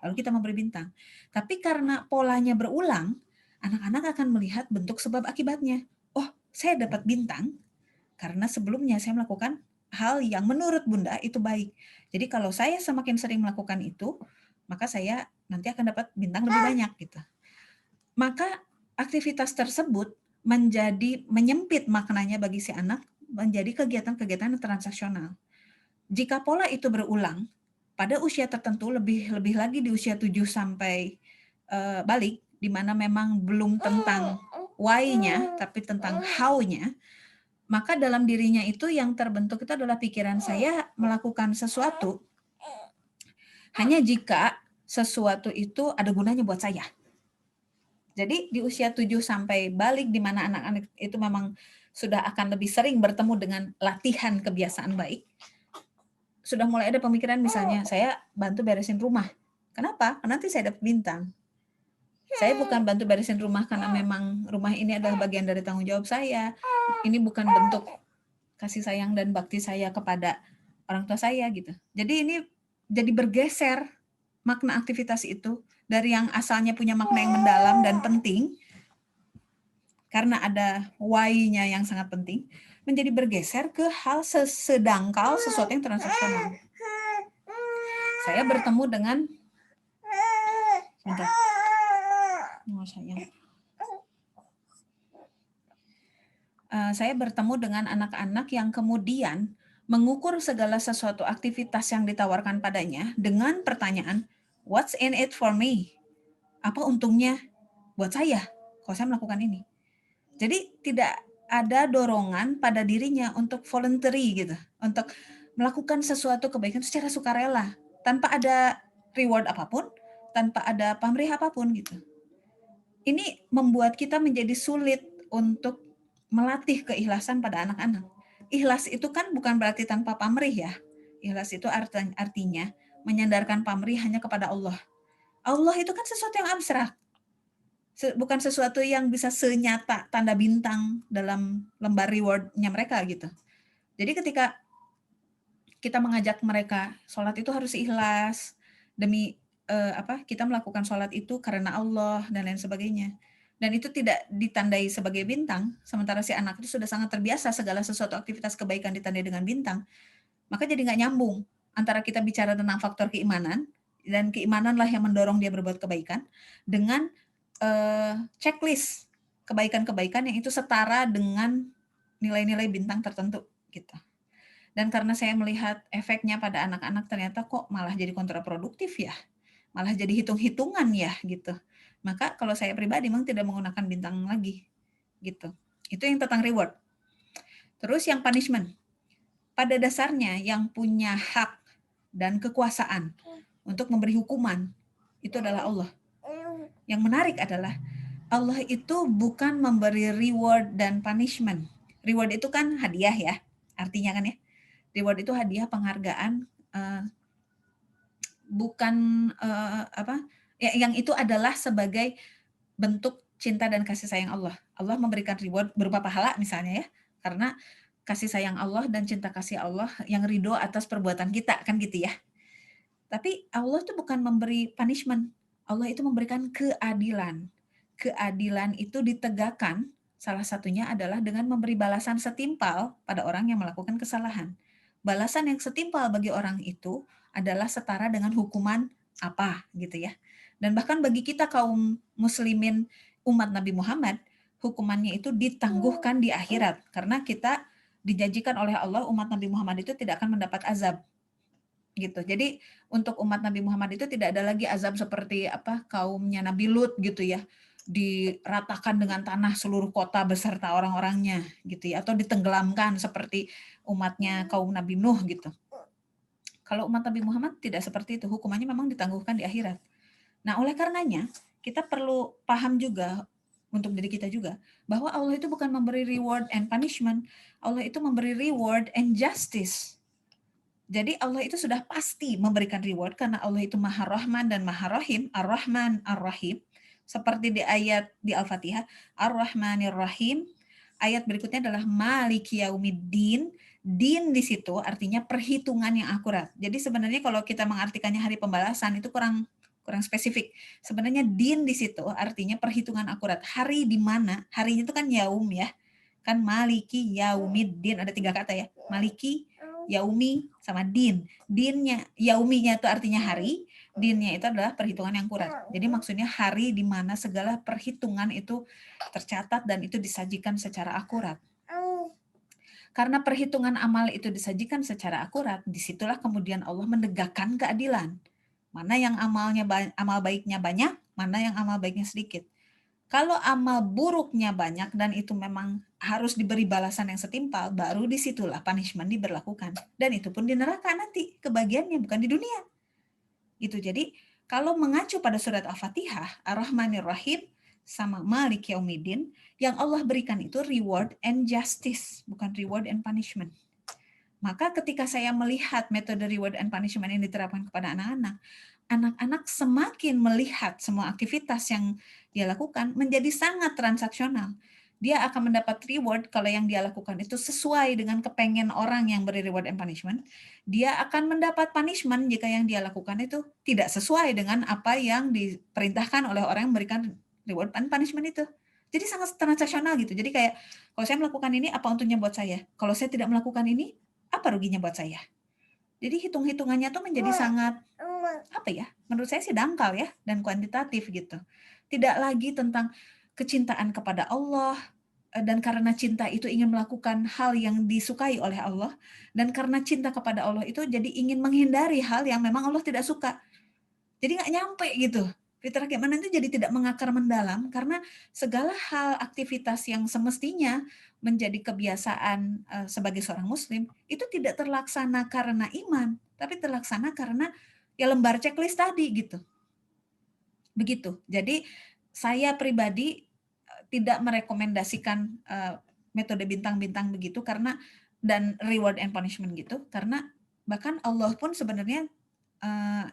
Lalu kita memberi bintang. Tapi karena polanya berulang, anak-anak akan melihat bentuk sebab akibatnya. Oh, saya dapat bintang karena sebelumnya saya melakukan hal yang menurut Bunda itu baik. Jadi kalau saya semakin sering melakukan itu, maka saya nanti akan dapat bintang lebih banyak gitu. Maka aktivitas tersebut menjadi menyempit maknanya bagi si anak, menjadi kegiatan-kegiatan transaksional. Jika pola itu berulang pada usia tertentu, lebih lagi di usia 7 sampai balik, di mana memang belum tentang why-nya tapi tentang how-nya, maka dalam dirinya itu yang terbentuk itu adalah pikiran saya melakukan sesuatu hanya jika sesuatu itu ada gunanya buat saya. Jadi di usia 7 sampai balik, di mana anak-anak itu memang sudah akan lebih sering bertemu dengan latihan kebiasaan baik, sudah mulai ada pemikiran misalnya, saya bantu beresin rumah. Kenapa? Karena nanti saya dapat bintang. Saya bukan bantu beresin rumah karena memang rumah ini adalah bagian dari tanggung jawab saya. Ini bukan bentuk kasih sayang dan bakti saya kepada orang tua saya gitu. Jadi ini jadi bergeser makna aktivitas itu dari yang asalnya punya makna yang mendalam dan penting karena ada why-nya yang sangat penting, menjadi bergeser ke hal sedangkal, sesuatu yang transaksional. Saya bertemu dengan saya bertemu dengan anak-anak yang kemudian mengukur segala sesuatu aktivitas yang ditawarkan padanya dengan pertanyaan, what's in it for me? Apa untungnya buat saya kalau saya melakukan ini? Jadi tidak ada dorongan pada dirinya untuk voluntary gitu, untuk melakukan sesuatu kebaikan secara sukarela, tanpa ada reward apapun, tanpa ada pamrih apapun gitu. Ini membuat kita menjadi sulit untuk melatih keikhlasan pada anak-anak. Ikhlas itu kan bukan berarti tanpa pamrih ya. Ikhlas itu artinya menyandarkan pamrih hanya kepada Allah. Allah itu kan sesuatu yang abstrak. Bukan sesuatu yang bisa senyata tanda bintang dalam lembar reward-nya mereka gitu. Jadi ketika kita mengajak mereka sholat itu harus ikhlas demi kita melakukan sholat itu karena Allah dan lain sebagainya. Dan itu tidak ditandai sebagai bintang, sementara si anak itu sudah sangat terbiasa segala sesuatu aktivitas kebaikan ditandai dengan bintang, maka jadi nggak nyambung antara kita bicara tentang faktor keimanan, dan keimananlah yang mendorong dia berbuat kebaikan, dengan checklist kebaikan-kebaikan yang itu setara dengan nilai-nilai bintang tertentu gitu. Dan karena saya melihat efeknya pada anak-anak ternyata kok malah jadi kontraproduktif ya, malah jadi hitung-hitungan ya gitu. Maka kalau saya pribadi memang tidak menggunakan bintang lagi gitu. Itu yang tentang reward. Terus yang punishment. Pada dasarnya yang punya hak dan kekuasaan untuk memberi hukuman itu adalah Allah. Yang menarik adalah Allah itu bukan memberi reward dan punishment. Reward itu kan hadiah ya, artinya kan ya. Reward itu hadiah, penghargaan, bukan yang itu adalah sebagai bentuk cinta dan kasih sayang Allah. Allah memberikan reward berupa pahala misalnya ya, karena kasih sayang Allah dan cinta kasih Allah yang ridho atas perbuatan kita kan gitu ya. Tapi Allah itu bukan memberi punishment. Allah itu memberikan keadilan. Keadilan itu ditegakkan salah satunya adalah dengan memberi balasan setimpal pada orang yang melakukan kesalahan. Balasan yang setimpal bagi orang itu adalah setara dengan hukuman apa gitu ya. Dan bahkan bagi kita kaum muslimin umat Nabi Muhammad, hukumannya itu ditangguhkan di akhirat karena kita dijanjikan oleh Allah umat Nabi Muhammad itu tidak akan mendapat azab gitu. Jadi untuk umat Nabi Muhammad itu tidak ada lagi azab seperti kaumnya Nabi Lut gitu ya, diratakan dengan tanah seluruh kota beserta orang-orangnya gitu ya, atau ditenggelamkan seperti umatnya kaum Nabi Nuh gitu. Kalau umat Nabi Muhammad tidak seperti itu, hukumannya memang ditangguhkan di akhirat. Nah, oleh karenanya kita perlu paham juga untuk diri kita juga bahwa Allah itu bukan memberi reward and punishment, Allah itu memberi reward and justice. Jadi Allah itu sudah pasti memberikan reward karena Allah itu Maha Rahman dan Maha Rahim, Ar-Rahman Ar-Rahim. Seperti di ayat di Al-Fatihah, Ar-Rahmanir Rahim. Ayat berikutnya adalah Maliki Yaumiddin. Din di situ artinya perhitungan yang akurat. Jadi sebenarnya kalau kita mengartikannya hari pembalasan itu kurang spesifik. Sebenarnya din di situ artinya perhitungan akurat. Hari di mana? Harinya itu kan yaum ya. Kan Maliki Yaumiddin, ada 3 kata ya. Maliki, Yaumi, sama din. Dinnya, Yauminya itu artinya hari, dinnya itu adalah perhitungan yang akurat. Jadi maksudnya hari di mana segala perhitungan itu tercatat dan itu disajikan secara akurat. Karena perhitungan amal itu disajikan secara akurat, disitulah kemudian Allah menegakkan keadilan. Mana yang amal baiknya banyak, mana yang amal baiknya sedikit. Kalau amal buruknya banyak dan itu memang harus diberi balasan yang setimpal, baru disitulah punishment diberlakukan. Dan itu pun di neraka nanti, kebagiannya bukan di dunia. Gitu. Jadi kalau mengacu pada surat Al-Fatihah, Ar-Rahmanir Rahim, sama Malik Yaumiddin, yang Allah berikan itu reward and justice, bukan reward and punishment. Maka ketika saya melihat metode reward and punishment yang diterapkan kepada anak-anak, anak-anak semakin melihat semua aktivitas yang dia lakukan menjadi sangat transaksional. Dia akan mendapat reward kalau yang dia lakukan itu sesuai dengan kepengen orang yang beri reward and punishment. Dia akan mendapat punishment jika yang dia lakukan itu tidak sesuai dengan apa yang diperintahkan oleh orang yang memberikan reward and punishment itu. Jadi sangat transaksional gitu. Jadi kayak kalau saya melakukan ini, apa untungnya buat saya? Kalau saya tidak melakukan ini, apa ruginya buat saya? Jadi hitung-hitungannya tuh menjadi sangat menurut saya sih dangkal ya dan kuantitatif gitu. Tidak lagi tentang kecintaan kepada Allah dan karena cinta itu ingin melakukan hal yang disukai oleh Allah, dan karena cinta kepada Allah itu jadi ingin menghindari hal yang memang Allah tidak suka. Jadi nggak nyampe gitu. Fitrah keimanan itu jadi tidak mengakar mendalam karena segala hal aktivitas yang semestinya menjadi kebiasaan sebagai seorang muslim itu tidak terlaksana karena iman, tapi terlaksana karena ya lembar checklist tadi gitu. Begitu. Jadi saya pribadi tidak merekomendasikan metode bintang-bintang begitu karena dan reward and punishment gitu, karena bahkan Allah pun sebenarnya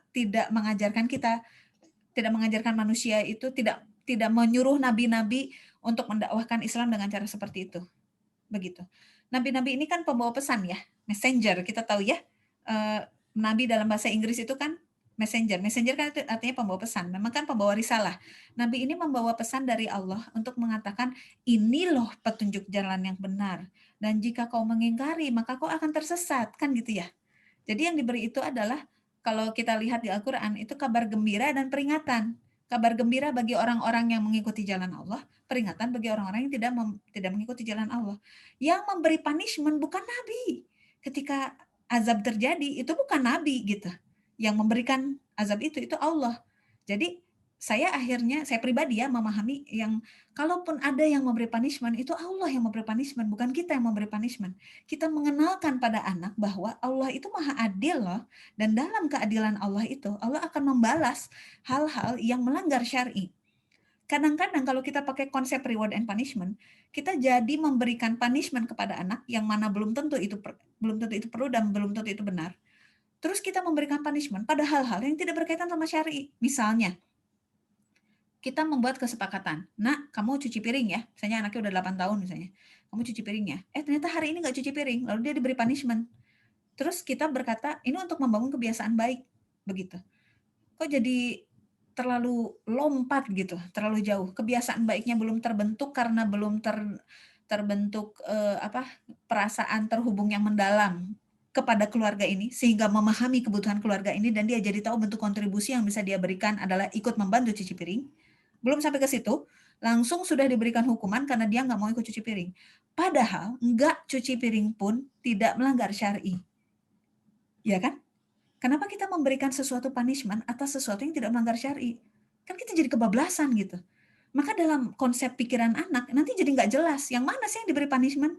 tidak mengajarkan kita, tidak mengajarkan manusia itu, tidak menyuruh nabi-nabi untuk mendakwahkan Islam dengan cara seperti itu. Begitu. Nabi-nabi ini kan pembawa pesan ya, messenger, kita tahu ya. Nabi dalam bahasa Inggris itu kan messenger. Messenger kan itu artinya pembawa pesan. Memang kan pembawa risalah. Nabi ini membawa pesan dari Allah untuk mengatakan, ini loh petunjuk jalan yang benar. Dan jika kau mengingkari, maka kau akan tersesat. Kan gitu ya. Jadi yang diberi itu adalah, kalau kita lihat di Al-Quran, itu kabar gembira dan peringatan. Kabar gembira bagi orang-orang yang mengikuti jalan Allah, peringatan bagi orang-orang yang tidak mengikuti jalan Allah. Yang memberi punishment bukan Nabi. Ketika azab terjadi, itu bukan Nabi gitu. Yang memberikan azab itu Allah. Jadi saya pribadi ya memahami yang kalaupun ada yang memberi punishment, itu Allah yang memberi punishment, bukan kita yang memberi punishment. Kita mengenalkan pada anak bahwa Allah itu maha adil loh, dan dalam keadilan Allah itu, Allah akan membalas hal-hal yang melanggar syar'i. Kadang-kadang kalau kita pakai konsep reward and punishment, kita jadi memberikan punishment kepada anak yang mana belum tentu itu perlu dan belum tentu itu benar. Terus kita memberikan punishment pada hal-hal yang tidak berkaitan sama syar'i. Misalnya, kita membuat kesepakatan, nak kamu cuci piring ya, misalnya anaknya udah 8 tahun misalnya, kamu cuci piring ya, ternyata hari ini nggak cuci piring, lalu dia diberi punishment. Terus kita berkata, ini untuk membangun kebiasaan baik, begitu. Kok jadi terlalu lompat gitu, terlalu jauh, kebiasaan baiknya belum terbentuk karena belum terbentuk perasaan terhubung yang mendalam kepada keluarga ini, sehingga memahami kebutuhan keluarga ini, dan dia jadi tahu bentuk kontribusi yang bisa dia berikan adalah ikut membantu cuci piring. Belum sampai ke situ, langsung sudah diberikan hukuman karena dia nggak mau ikut cuci piring. Padahal nggak cuci piring pun tidak melanggar syar'i. Ya kan? Kenapa kita memberikan sesuatu punishment atas sesuatu yang tidak melanggar syar'i? Kan kita jadi kebablasan gitu. Maka dalam konsep pikiran anak, nanti jadi nggak jelas yang mana sih yang diberi punishment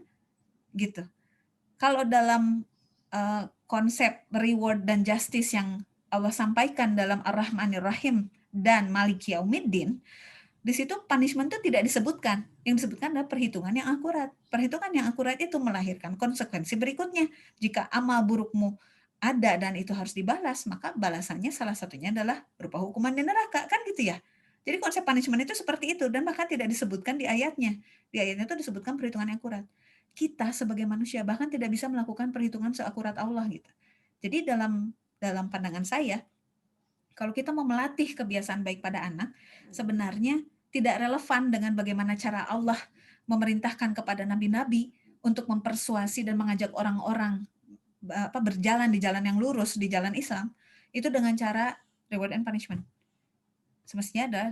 gitu. Kalau dalam konsep reward dan justice yang Allah sampaikan dalam Ar-Rahmanir Rahim dan Maliki Yaumiddin, di situ punishment itu tidak disebutkan. Yang disebutkan adalah perhitungan yang akurat. Perhitungan yang akurat itu melahirkan konsekuensi berikutnya. Jika amal burukmu ada dan itu harus dibalas, maka balasannya salah satunya adalah berupa hukuman di neraka. Kan gitu ya. Jadi konsep punishment itu seperti itu, dan bahkan tidak disebutkan di ayatnya. Di ayatnya itu disebutkan perhitungan yang akurat. Kita sebagai manusia bahkan tidak bisa melakukan perhitungan seakurat Allah gitu. Jadi dalam pandangan saya, kalau kita mau melatih kebiasaan baik pada anak, sebenarnya tidak relevan dengan bagaimana cara Allah memerintahkan kepada nabi-nabi untuk mempersuasi dan mengajak orang-orang berjalan di jalan yang lurus, di jalan Islam, itu dengan cara reward and punishment. Semestinya adalah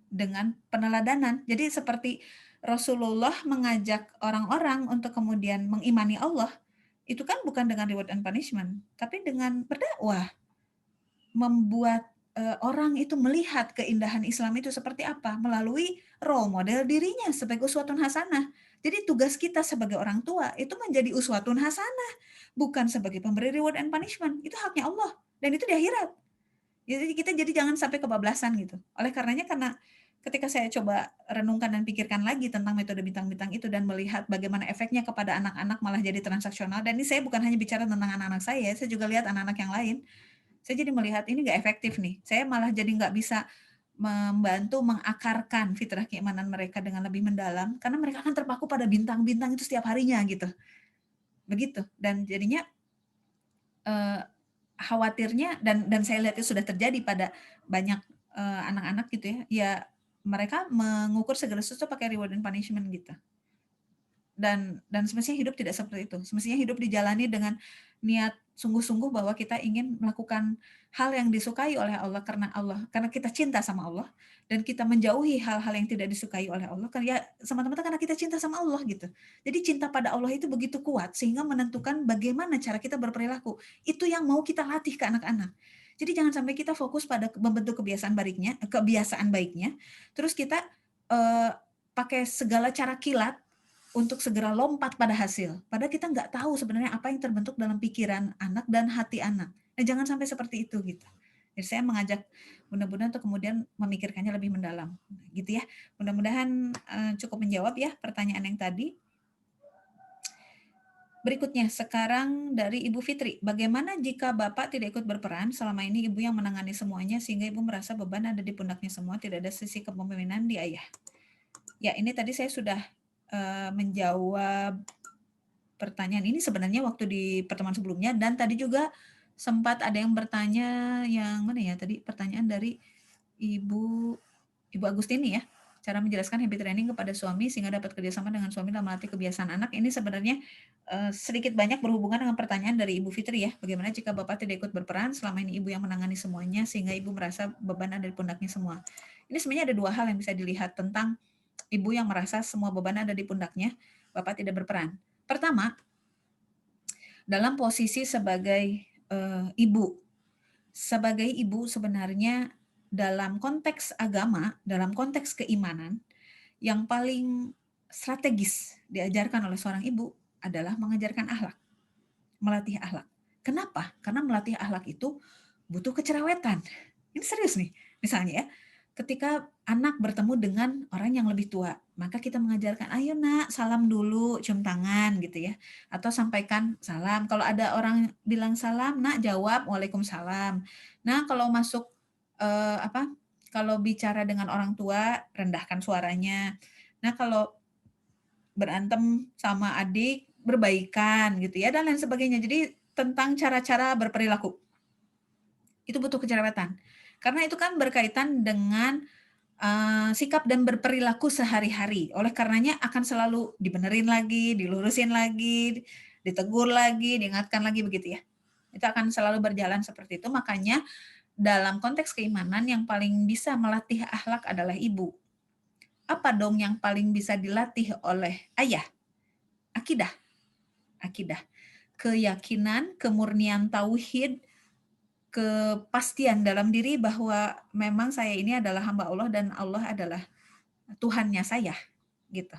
dengan peneladanan. Jadi seperti Rasulullah mengajak orang-orang untuk kemudian mengimani Allah, itu kan bukan dengan reward and punishment, tapi dengan berdakwah, membuat orang itu melihat keindahan Islam itu seperti apa melalui role model dirinya sebagai uswatun hasanah. Jadi tugas kita sebagai orang tua itu menjadi uswatun hasanah, bukan sebagai pemberi reward and punishment. Itu haknya Allah, dan itu di akhirat. Jadi kita jangan sampai kebablasan gitu. Oleh karenanya, karena ketika saya coba renungkan dan pikirkan lagi tentang metode bintang-bintang itu dan melihat bagaimana efeknya kepada anak-anak malah jadi transaksional, dan ini saya bukan hanya bicara tentang anak-anak saya juga lihat anak-anak yang lain. Saya jadi melihat ini nggak efektif nih. Saya malah jadi nggak bisa membantu mengakarkan fitrah keimanan mereka dengan lebih mendalam, karena mereka akan terpaku pada bintang-bintang itu setiap harinya gitu. Begitu. Dan jadinya khawatirnya, dan saya lihat itu sudah terjadi pada banyak anak-anak gitu ya. Ya mereka mengukur segala sesuatu pakai reward and punishment gitu. Dan semestinya hidup tidak seperti itu. Semestinya hidup dijalani dengan niat sungguh-sungguh bahwa kita ingin melakukan hal yang disukai oleh Allah karena kita cinta sama Allah, dan kita menjauhi hal-hal yang tidak disukai oleh Allah karena semata-mata karena kita cinta sama Allah gitu. Jadi cinta pada Allah itu begitu kuat sehingga menentukan bagaimana cara kita berperilaku. Itu yang mau kita latih ke anak-anak. Jadi jangan sampai kita fokus pada membentuk kebiasaan baiknya, terus kita pakai segala cara kilat untuk segera lompat pada hasil. Padahal kita nggak tahu sebenarnya apa yang terbentuk dalam pikiran anak dan hati anak. Jangan sampai seperti itu gitu. Jadi saya mengajak Bunda-bunda untuk kemudian memikirkannya lebih mendalam, gitu ya. Mudah-mudahan cukup menjawab ya pertanyaan yang tadi. Berikutnya, sekarang dari Ibu Fitri. Bagaimana jika Bapak tidak ikut berperan, selama ini Ibu yang menangani semuanya, sehingga Ibu merasa beban ada di pundaknya semua, tidak ada sisi kepemimpinan di ayah? Ya, ini tadi saya sudah menjawab pertanyaan ini sebenarnya waktu di pertemuan sebelumnya, dan tadi juga sempat ada yang bertanya, yang mana ya tadi, pertanyaan dari Ibu Agustini ya. Cara menjelaskan habit training kepada suami sehingga dapat kerjasama dengan suami dalam melatih kebiasaan anak. Ini sebenarnya sedikit banyak berhubungan dengan pertanyaan dari Ibu Fitri ya. Bagaimana jika Bapak tidak ikut berperan, selama ini Ibu yang menangani semuanya sehingga Ibu merasa beban ada di pundaknya semua. Ini sebenarnya ada dua hal yang bisa dilihat tentang Ibu yang merasa semua beban ada di pundaknya, Bapak tidak berperan. Pertama, dalam posisi sebagai ibu. Sebagai ibu sebenarnya dalam konteks agama, dalam konteks keimanan, yang paling strategis diajarkan oleh seorang ibu adalah mengajarkan akhlak, melatih akhlak. Kenapa? Karena melatih akhlak itu butuh kecerewetan. Ini serius nih. Misalnya ya, ketika anak bertemu dengan orang yang lebih tua, maka kita mengajarkan, ayo nak, salam dulu, cium tangan gitu ya. Atau sampaikan salam. Kalau ada orang bilang salam, nak jawab waalaikumsalam. Nah, kalau masuk kalau bicara dengan orang tua, rendahkan suaranya. Nah, kalau berantem sama adik, berbaikan gitu ya, dan lain sebagainya. Jadi tentang cara-cara berperilaku. Itu butuh kecerewetan. Karena itu kan berkaitan dengan sikap dan berperilaku sehari-hari. Oleh karenanya akan selalu dibenerin lagi, dilurusin lagi, ditegur lagi, diingatkan lagi begitu ya. Itu akan selalu berjalan seperti itu. Makanya dalam konteks keimanan yang paling bisa melatih akhlak adalah ibu. Apa dong yang paling bisa dilatih oleh ayah? Akidah. Akidah. Keyakinan, kemurnian tauhid, kepastian dalam diri bahwa memang saya ini adalah hamba Allah dan Allah adalah Tuhannya saya, gitu.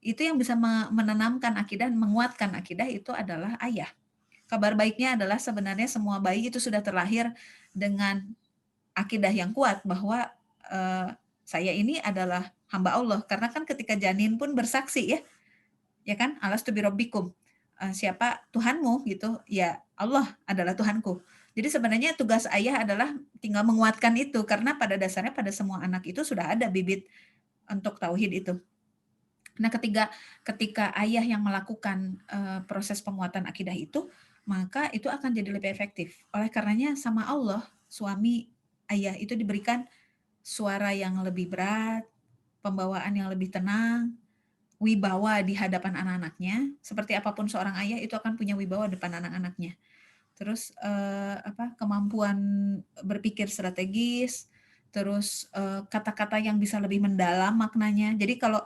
Itu yang bisa menanamkan akidah, menguatkan akidah itu adalah ayah. Kabar baiknya adalah sebenarnya semua bayi itu sudah terlahir dengan akidah yang kuat bahwa saya ini adalah hamba Allah. Karena kan ketika janin pun bersaksi ya kan, alastu birabbikum. Siapa Tuhanmu gitu? Ya Allah adalah Tuhanku. Jadi sebenarnya tugas ayah adalah tinggal menguatkan itu, karena pada dasarnya pada semua anak itu sudah ada bibit untuk tauhid itu. Nah, ketika ayah yang melakukan proses penguatan akidah itu, maka itu akan jadi lebih efektif. Oleh karenanya sama Allah, suami ayah itu diberikan suara yang lebih berat, pembawaan yang lebih tenang, wibawa di hadapan anak-anaknya. Seperti apapun seorang ayah itu akan punya wibawa di depan anak-anaknya. Terus kemampuan berpikir strategis, terus kata-kata yang bisa lebih mendalam maknanya. Jadi kalau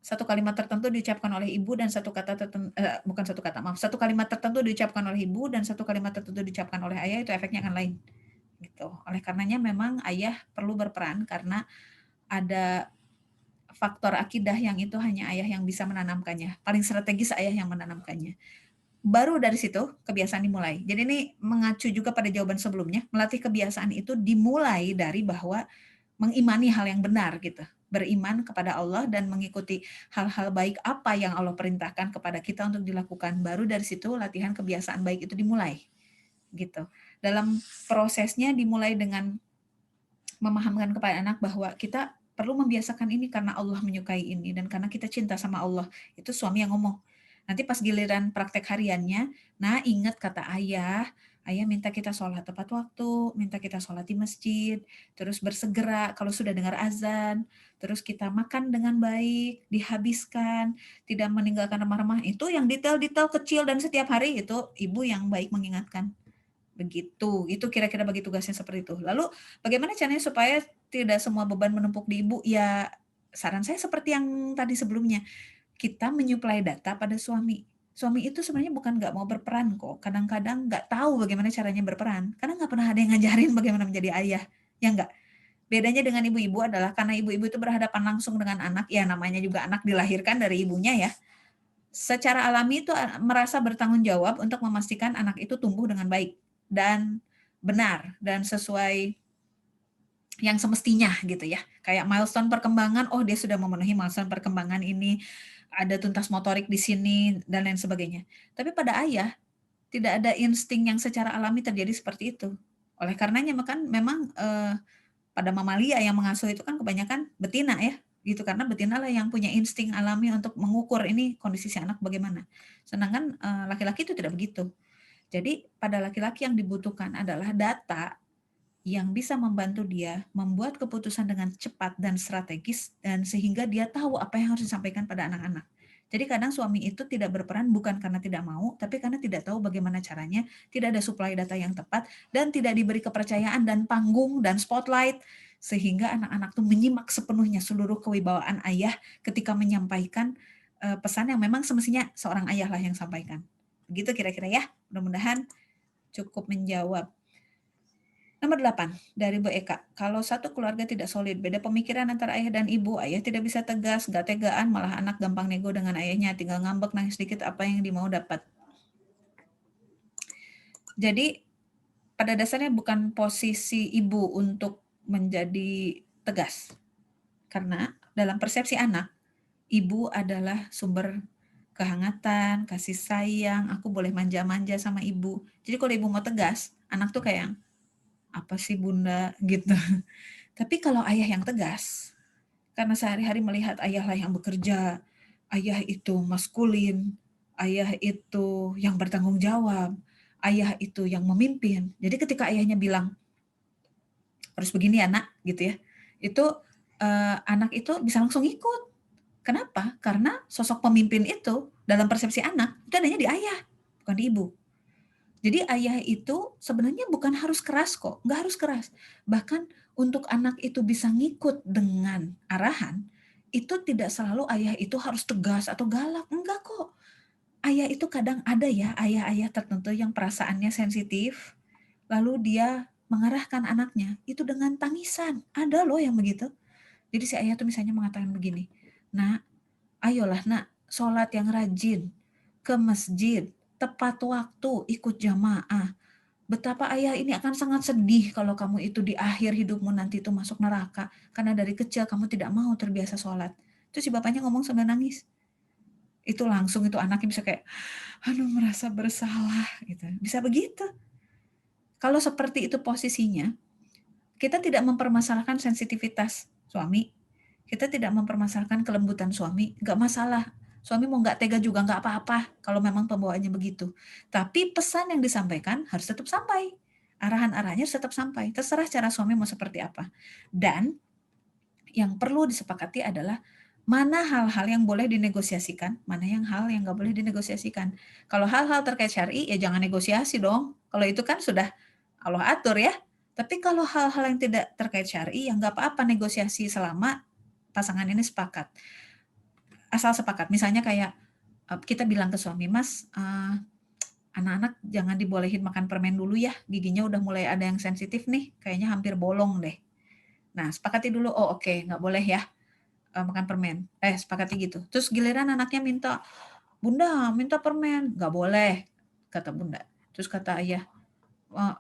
satu kalimat tertentu diucapkan oleh ibu dan satu kalimat tertentu diucapkan oleh ibu dan satu kalimat tertentu diucapkan oleh ayah, itu efeknya akan lain. Gitu. Oleh karenanya memang ayah perlu berperan karena ada faktor akidah yang itu hanya ayah yang bisa menanamkannya. Paling strategis ayah yang menanamkannya. Baru dari situ kebiasaan dimulai. Jadi ini mengacu juga pada jawaban sebelumnya, melatih kebiasaan itu dimulai dari bahwa mengimani hal yang benar gitu. Beriman kepada Allah dan mengikuti hal-hal baik apa yang Allah perintahkan kepada kita untuk dilakukan. Baru dari situ latihan kebiasaan baik itu dimulai. Gitu. Dalam prosesnya dimulai dengan memahamkan kepada anak bahwa kita perlu membiasakan ini karena Allah menyukai ini dan karena kita cinta sama Allah. Itu suami yang ngomong. Nanti pas giliran praktek hariannya, nah ingat kata ayah minta kita sholat tepat waktu, minta kita sholat di masjid, terus bersegera kalau sudah dengar azan, terus kita makan dengan baik, dihabiskan, tidak meninggalkan remah-remah. Itu yang detail-detail kecil dan setiap hari itu ibu yang baik mengingatkan. Begitu, itu kira-kira bagi tugasnya seperti itu. Lalu bagaimana caranya supaya tidak semua beban menumpuk di ibu? Ya saran saya seperti yang tadi sebelumnya, kita menyuplai data pada suami. Suami itu sebenarnya bukan nggak mau berperan kok. Kadang-kadang nggak tahu bagaimana caranya berperan. Karena nggak pernah ada yang ngajarin bagaimana menjadi ayah. Ya nggak? Bedanya dengan ibu-ibu adalah karena ibu-ibu itu berhadapan langsung dengan anak. Ya namanya juga anak dilahirkan dari ibunya ya. Secara alami itu merasa bertanggung jawab untuk memastikan anak itu tumbuh dengan baik. Dan benar dan sesuai yang semestinya gitu ya. Kayak milestone perkembangan, oh dia sudah memenuhi milestone perkembangan ini, ada tuntas motorik di sini dan lain sebagainya. Tapi pada ayah tidak ada insting yang secara alami terjadi seperti itu. Oleh karenanya memang pada mamalia yang mengasuh itu kan kebanyakan betina ya, gitu karena betina lah yang punya insting alami untuk mengukur ini kondisi si anak bagaimana. Sedangkan laki-laki itu tidak begitu. Jadi pada laki-laki yang dibutuhkan adalah data yang bisa membantu dia membuat keputusan dengan cepat dan strategis dan sehingga dia tahu apa yang harus disampaikan pada anak-anak. Jadi kadang suami itu tidak berperan bukan karena tidak mau, tapi karena tidak tahu bagaimana caranya, tidak ada suplai data yang tepat, dan tidak diberi kepercayaan dan panggung dan spotlight, sehingga anak-anak tuh menyimak sepenuhnya seluruh kewibawaan ayah ketika menyampaikan pesan yang memang semestinya seorang ayah lah yang sampaikan. Begitu kira-kira ya, mudah-mudahan cukup menjawab. Nomor 8 dari Bu Eka. Kalau satu keluarga tidak solid, beda pemikiran antara ayah dan ibu, ayah tidak bisa tegas, gak tegaan, malah anak gampang nego dengan ayahnya, tinggal ngambek, nangis sedikit, apa yang dimau dapat. Jadi pada dasarnya bukan posisi ibu untuk menjadi tegas. Karena dalam persepsi anak, ibu adalah sumber kehangatan, kasih sayang, aku boleh manja-manja sama ibu. Jadi kalau ibu mau tegas, anak tuh kayak, apa sih bunda gitu. Tapi kalau ayah yang tegas, karena sehari-hari melihat ayahlah yang bekerja, ayah itu maskulin, ayah itu yang bertanggung jawab, ayah itu yang memimpin. Jadi ketika ayahnya bilang, harus begini ya nak, gitu ya, itu anak itu bisa langsung ikut. Kenapa? Karena sosok pemimpin itu dalam persepsi anak, itu adanya di ayah, bukan di ibu. Jadi ayah itu sebenarnya bukan harus keras kok, nggak harus keras. Bahkan untuk anak itu bisa ngikut dengan arahan, itu tidak selalu ayah itu harus tegas atau galak, enggak kok. Ayah itu kadang ada ya, ayah-ayah tertentu yang perasaannya sensitif, lalu dia mengarahkan anaknya, itu dengan tangisan. Ada loh yang begitu. Jadi si ayah tuh misalnya mengatakan begini, nak, ayolah nak, sholat yang rajin, ke masjid, tepat waktu, ikut jamaah. Betapa ayah ini akan sangat sedih kalau kamu itu di akhir hidupmu nanti itu masuk neraka. Karena dari kecil kamu tidak mau terbiasa sholat. Terus si bapaknya ngomong sambil nangis. Itu langsung itu anaknya bisa kayak, aduh merasa bersalah gitu. Bisa begitu. Kalau seperti itu posisinya, kita tidak mempermasalahkan sensitivitas suami. Kita tidak mempermasalahkan kelembutan suami. Nggak masalah. Suami mau nggak tega juga nggak apa-apa kalau memang pembawaannya begitu. Tapi pesan yang disampaikan harus tetap sampai. Arahan-arahannya harus tetap sampai. Terserah cara suami mau seperti apa. Dan yang perlu disepakati adalah mana hal-hal yang boleh dinegosiasikan, mana yang hal yang nggak boleh dinegosiasikan. Kalau hal-hal terkait syar'i, ya jangan negosiasi dong. Kalau itu kan sudah Allah atur ya. Tapi kalau hal-hal yang tidak terkait syar'i, ya nggak apa-apa negosiasi selama pasangan ini sepakat. Asal sepakat. Misalnya kayak kita bilang ke suami, Mas, anak-anak jangan dibolehin makan permen dulu ya, giginya udah mulai ada yang sensitif nih, kayaknya hampir bolong deh. Nah, sepakati dulu, oh oke, nggak boleh ya makan permen. Sepakati gitu. Terus giliran anaknya minta, Bunda minta permen, nggak boleh, kata Bunda. Terus kata ayah,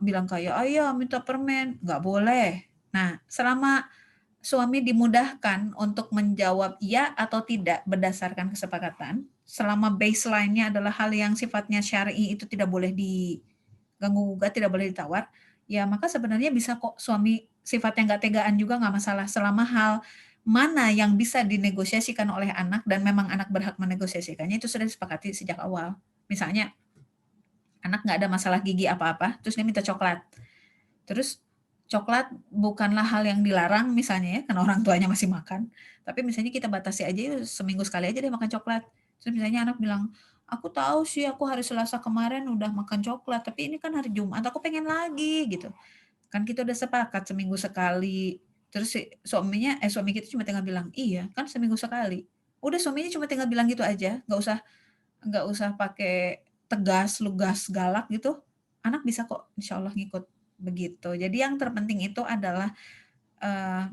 bilang ke ayah minta permen, nggak boleh. Nah, selama suami dimudahkan untuk menjawab iya atau tidak berdasarkan kesepakatan, selama baseline-nya adalah hal yang sifatnya syar'i itu tidak boleh diganggu-gugat, tidak boleh ditawar, ya maka sebenarnya bisa kok suami sifatnya nggak tegaan juga nggak masalah, selama hal mana yang bisa dinegosiasikan oleh anak dan memang anak berhak menegosiasikannya itu sudah disepakati sejak awal. Misalnya anak nggak ada masalah gigi apa-apa, terus dia minta coklat. Terus coklat bukanlah hal yang dilarang misalnya ya, karena orang tuanya masih makan. Tapi misalnya kita batasi aja yuk, seminggu sekali aja dia makan coklat. Terus misalnya anak bilang, aku tahu sih aku hari Selasa kemarin udah makan coklat, tapi ini kan hari Jumat, aku pengen lagi gitu. Kan kita udah sepakat seminggu sekali. Terus si suami kita cuma tinggal bilang, iya kan seminggu sekali. Udah suaminya cuma tinggal bilang gitu aja, nggak usah pakai tegas, lugas, galak gitu. Anak bisa kok insya Allah ngikut begitu. Jadi yang terpenting itu adalah eh,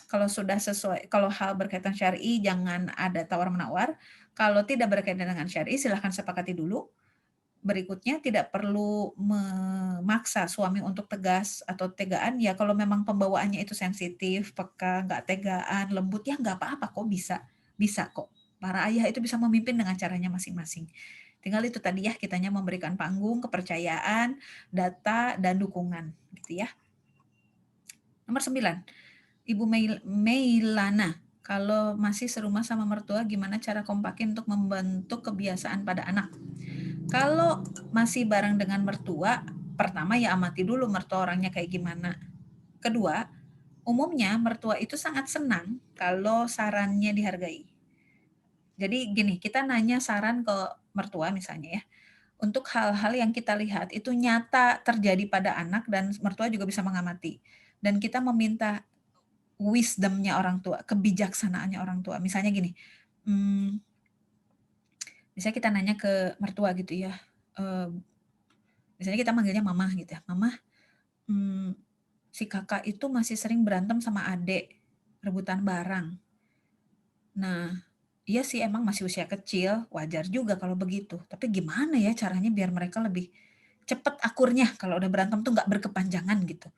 kalau sudah sesuai, kalau hal berkaitan syar'i jangan ada tawar menawar. Kalau tidak berkaitan dengan syar'i silahkan sepakati dulu. berikutnya tidak perlu memaksa suami untuk tegas atau tegaan, ya kalau memang pembawaannya itu sensitif, peka, nggak tegaan, lembut, ya nggak apa-apa kok, bisa. Bisa kok. Para ayah itu bisa memimpin dengan caranya masing-masing. Tinggal itu tadi ya, kitanya memberikan panggung, kepercayaan, data, dan dukungan. Gitu ya. Nomor 9, Ibu Meilana. Kalau masih serumah sama mertua, gimana cara kompakin untuk membentuk kebiasaan pada anak? Kalau masih bareng dengan mertua, pertama ya amati dulu mertua orangnya kayak gimana. Kedua, umumnya mertua itu sangat senang kalau sarannya dihargai. Jadi gini, kita nanya saran ke mertua misalnya ya, untuk hal-hal yang kita lihat itu nyata terjadi pada anak dan mertua juga bisa mengamati. Dan kita meminta wisdom-nya orang tua, kebijaksanaannya orang tua. Misalnya gini, misalnya kita nanya ke mertua gitu ya, misalnya kita manggilnya mama gitu ya, mama, si kakak itu masih sering berantem sama adik, rebutan barang. Nah, iya sih emang masih usia kecil, wajar juga kalau begitu. Tapi gimana ya caranya biar mereka lebih cepet akurnya kalau udah berantem tuh nggak berkepanjangan gitu.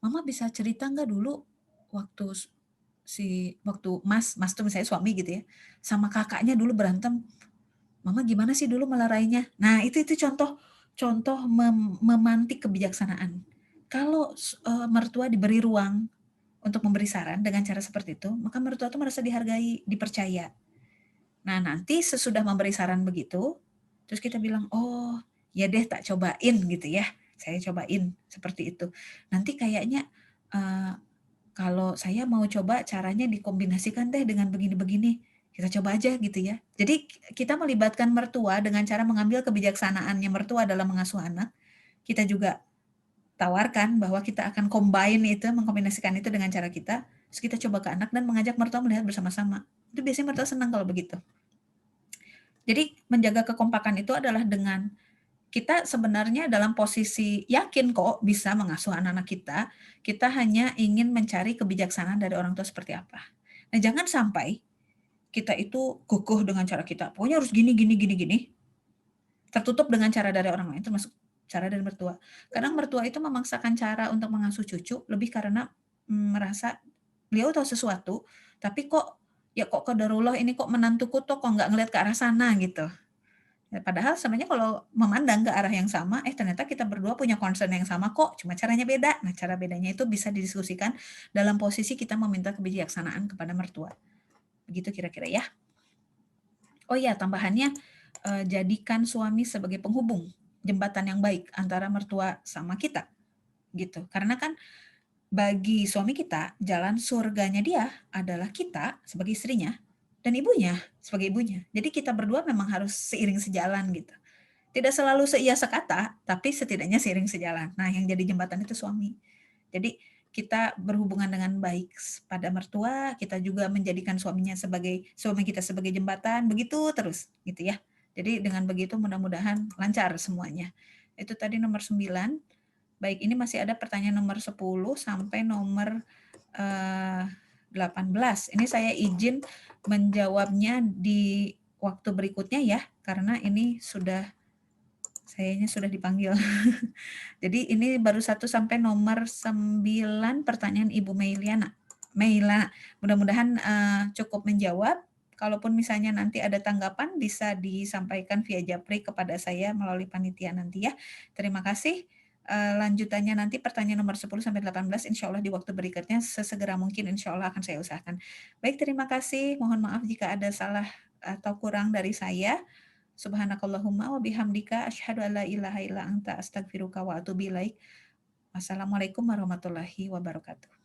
Mama bisa cerita nggak dulu waktu waktu Mas tuh misalnya suami gitu ya, sama kakaknya dulu berantem, Mama gimana sih dulu melarainya? Nah, itu contoh contoh memantik kebijaksanaan. Kalau mertua diberi ruang untuk memberi saran dengan cara seperti itu, maka mertua itu merasa dihargai, dipercaya. Nah, nanti sesudah memberi saran begitu, terus kita bilang, "Oh, ya deh tak cobain," gitu ya. Saya cobain seperti itu. Nanti kayaknya kalau saya mau coba caranya dikombinasikan deh dengan begini-begini. Kita coba aja gitu ya. Jadi kita melibatkan mertua dengan cara mengambil kebijaksanaannya mertua dalam mengasuh anak. Kita juga tawarkan bahwa kita akan combine itu, mengkombinasikan itu dengan cara kita. Terus kita coba ke anak dan mengajak mertua melihat bersama-sama. Itu biasanya mertua senang kalau begitu. Jadi menjaga kekompakan itu adalah dengan kita sebenarnya dalam posisi yakin kok bisa mengasuh anak-anak kita. Kita hanya ingin mencari kebijaksanaan dari orang tua seperti apa. Nah, jangan sampai kita itu kukuh dengan cara kita. Pokoknya harus gini, gini, gini, gini. Tertutup dengan cara dari orang lain, termasuk cara dari mertua. Kadang mertua itu memaksakan cara untuk mengasuh cucu lebih karena merasa beliau tahu sesuatu, tapi kok ya kok qadarullah ini kok menantuku tuh kok nggak ngelihat ke arah sana gitu. Ya, padahal sebenarnya kalau memandang ke arah yang sama, ternyata kita berdua punya concern yang sama kok, cuma caranya beda. Nah, cara bedanya itu bisa didiskusikan dalam posisi kita meminta kebijaksanaan kepada mertua. Begitu kira-kira ya. Oh iya, tambahannya, jadikan suami sebagai penghubung, jembatan yang baik antara mertua sama kita, gitu. Karena kan bagi suami kita, jalan surganya dia adalah kita sebagai istrinya dan ibunya sebagai ibunya. Jadi kita berdua memang harus seiring sejalan gitu. Tidak selalu seia sekata, tapi setidaknya seiring sejalan. Nah, yang jadi jembatan itu suami. Jadi kita berhubungan dengan baik pada mertua, kita juga menjadikan suami kita sebagai jembatan, begitu terus gitu ya. Jadi dengan begitu mudah-mudahan lancar semuanya. Itu tadi nomor 9. Baik, ini masih ada pertanyaan nomor 10 sampai nomor 18. Ini saya izin menjawabnya di waktu berikutnya ya, karena ini sayanya sudah dipanggil. Jadi ini baru 1 sampai nomor 9 pertanyaan Ibu Meila. Mudah-mudahan cukup menjawab. Kalaupun misalnya nanti ada tanggapan bisa disampaikan via japri kepada saya melalui panitia nanti ya. Terima kasih. Lanjutannya nanti pertanyaan nomor 10 sampai 18 insya Allah di waktu berikutnya sesegera mungkin insya Allah akan saya usahakan. Baik, terima kasih. Mohon maaf jika ada salah atau kurang dari saya. Subhanakallahumma wa bihamdika asyhadu an la ilaha illa anta astaghfiruka wa atubu ilaik. Wassalamualaikum warahmatullahi wabarakatuh.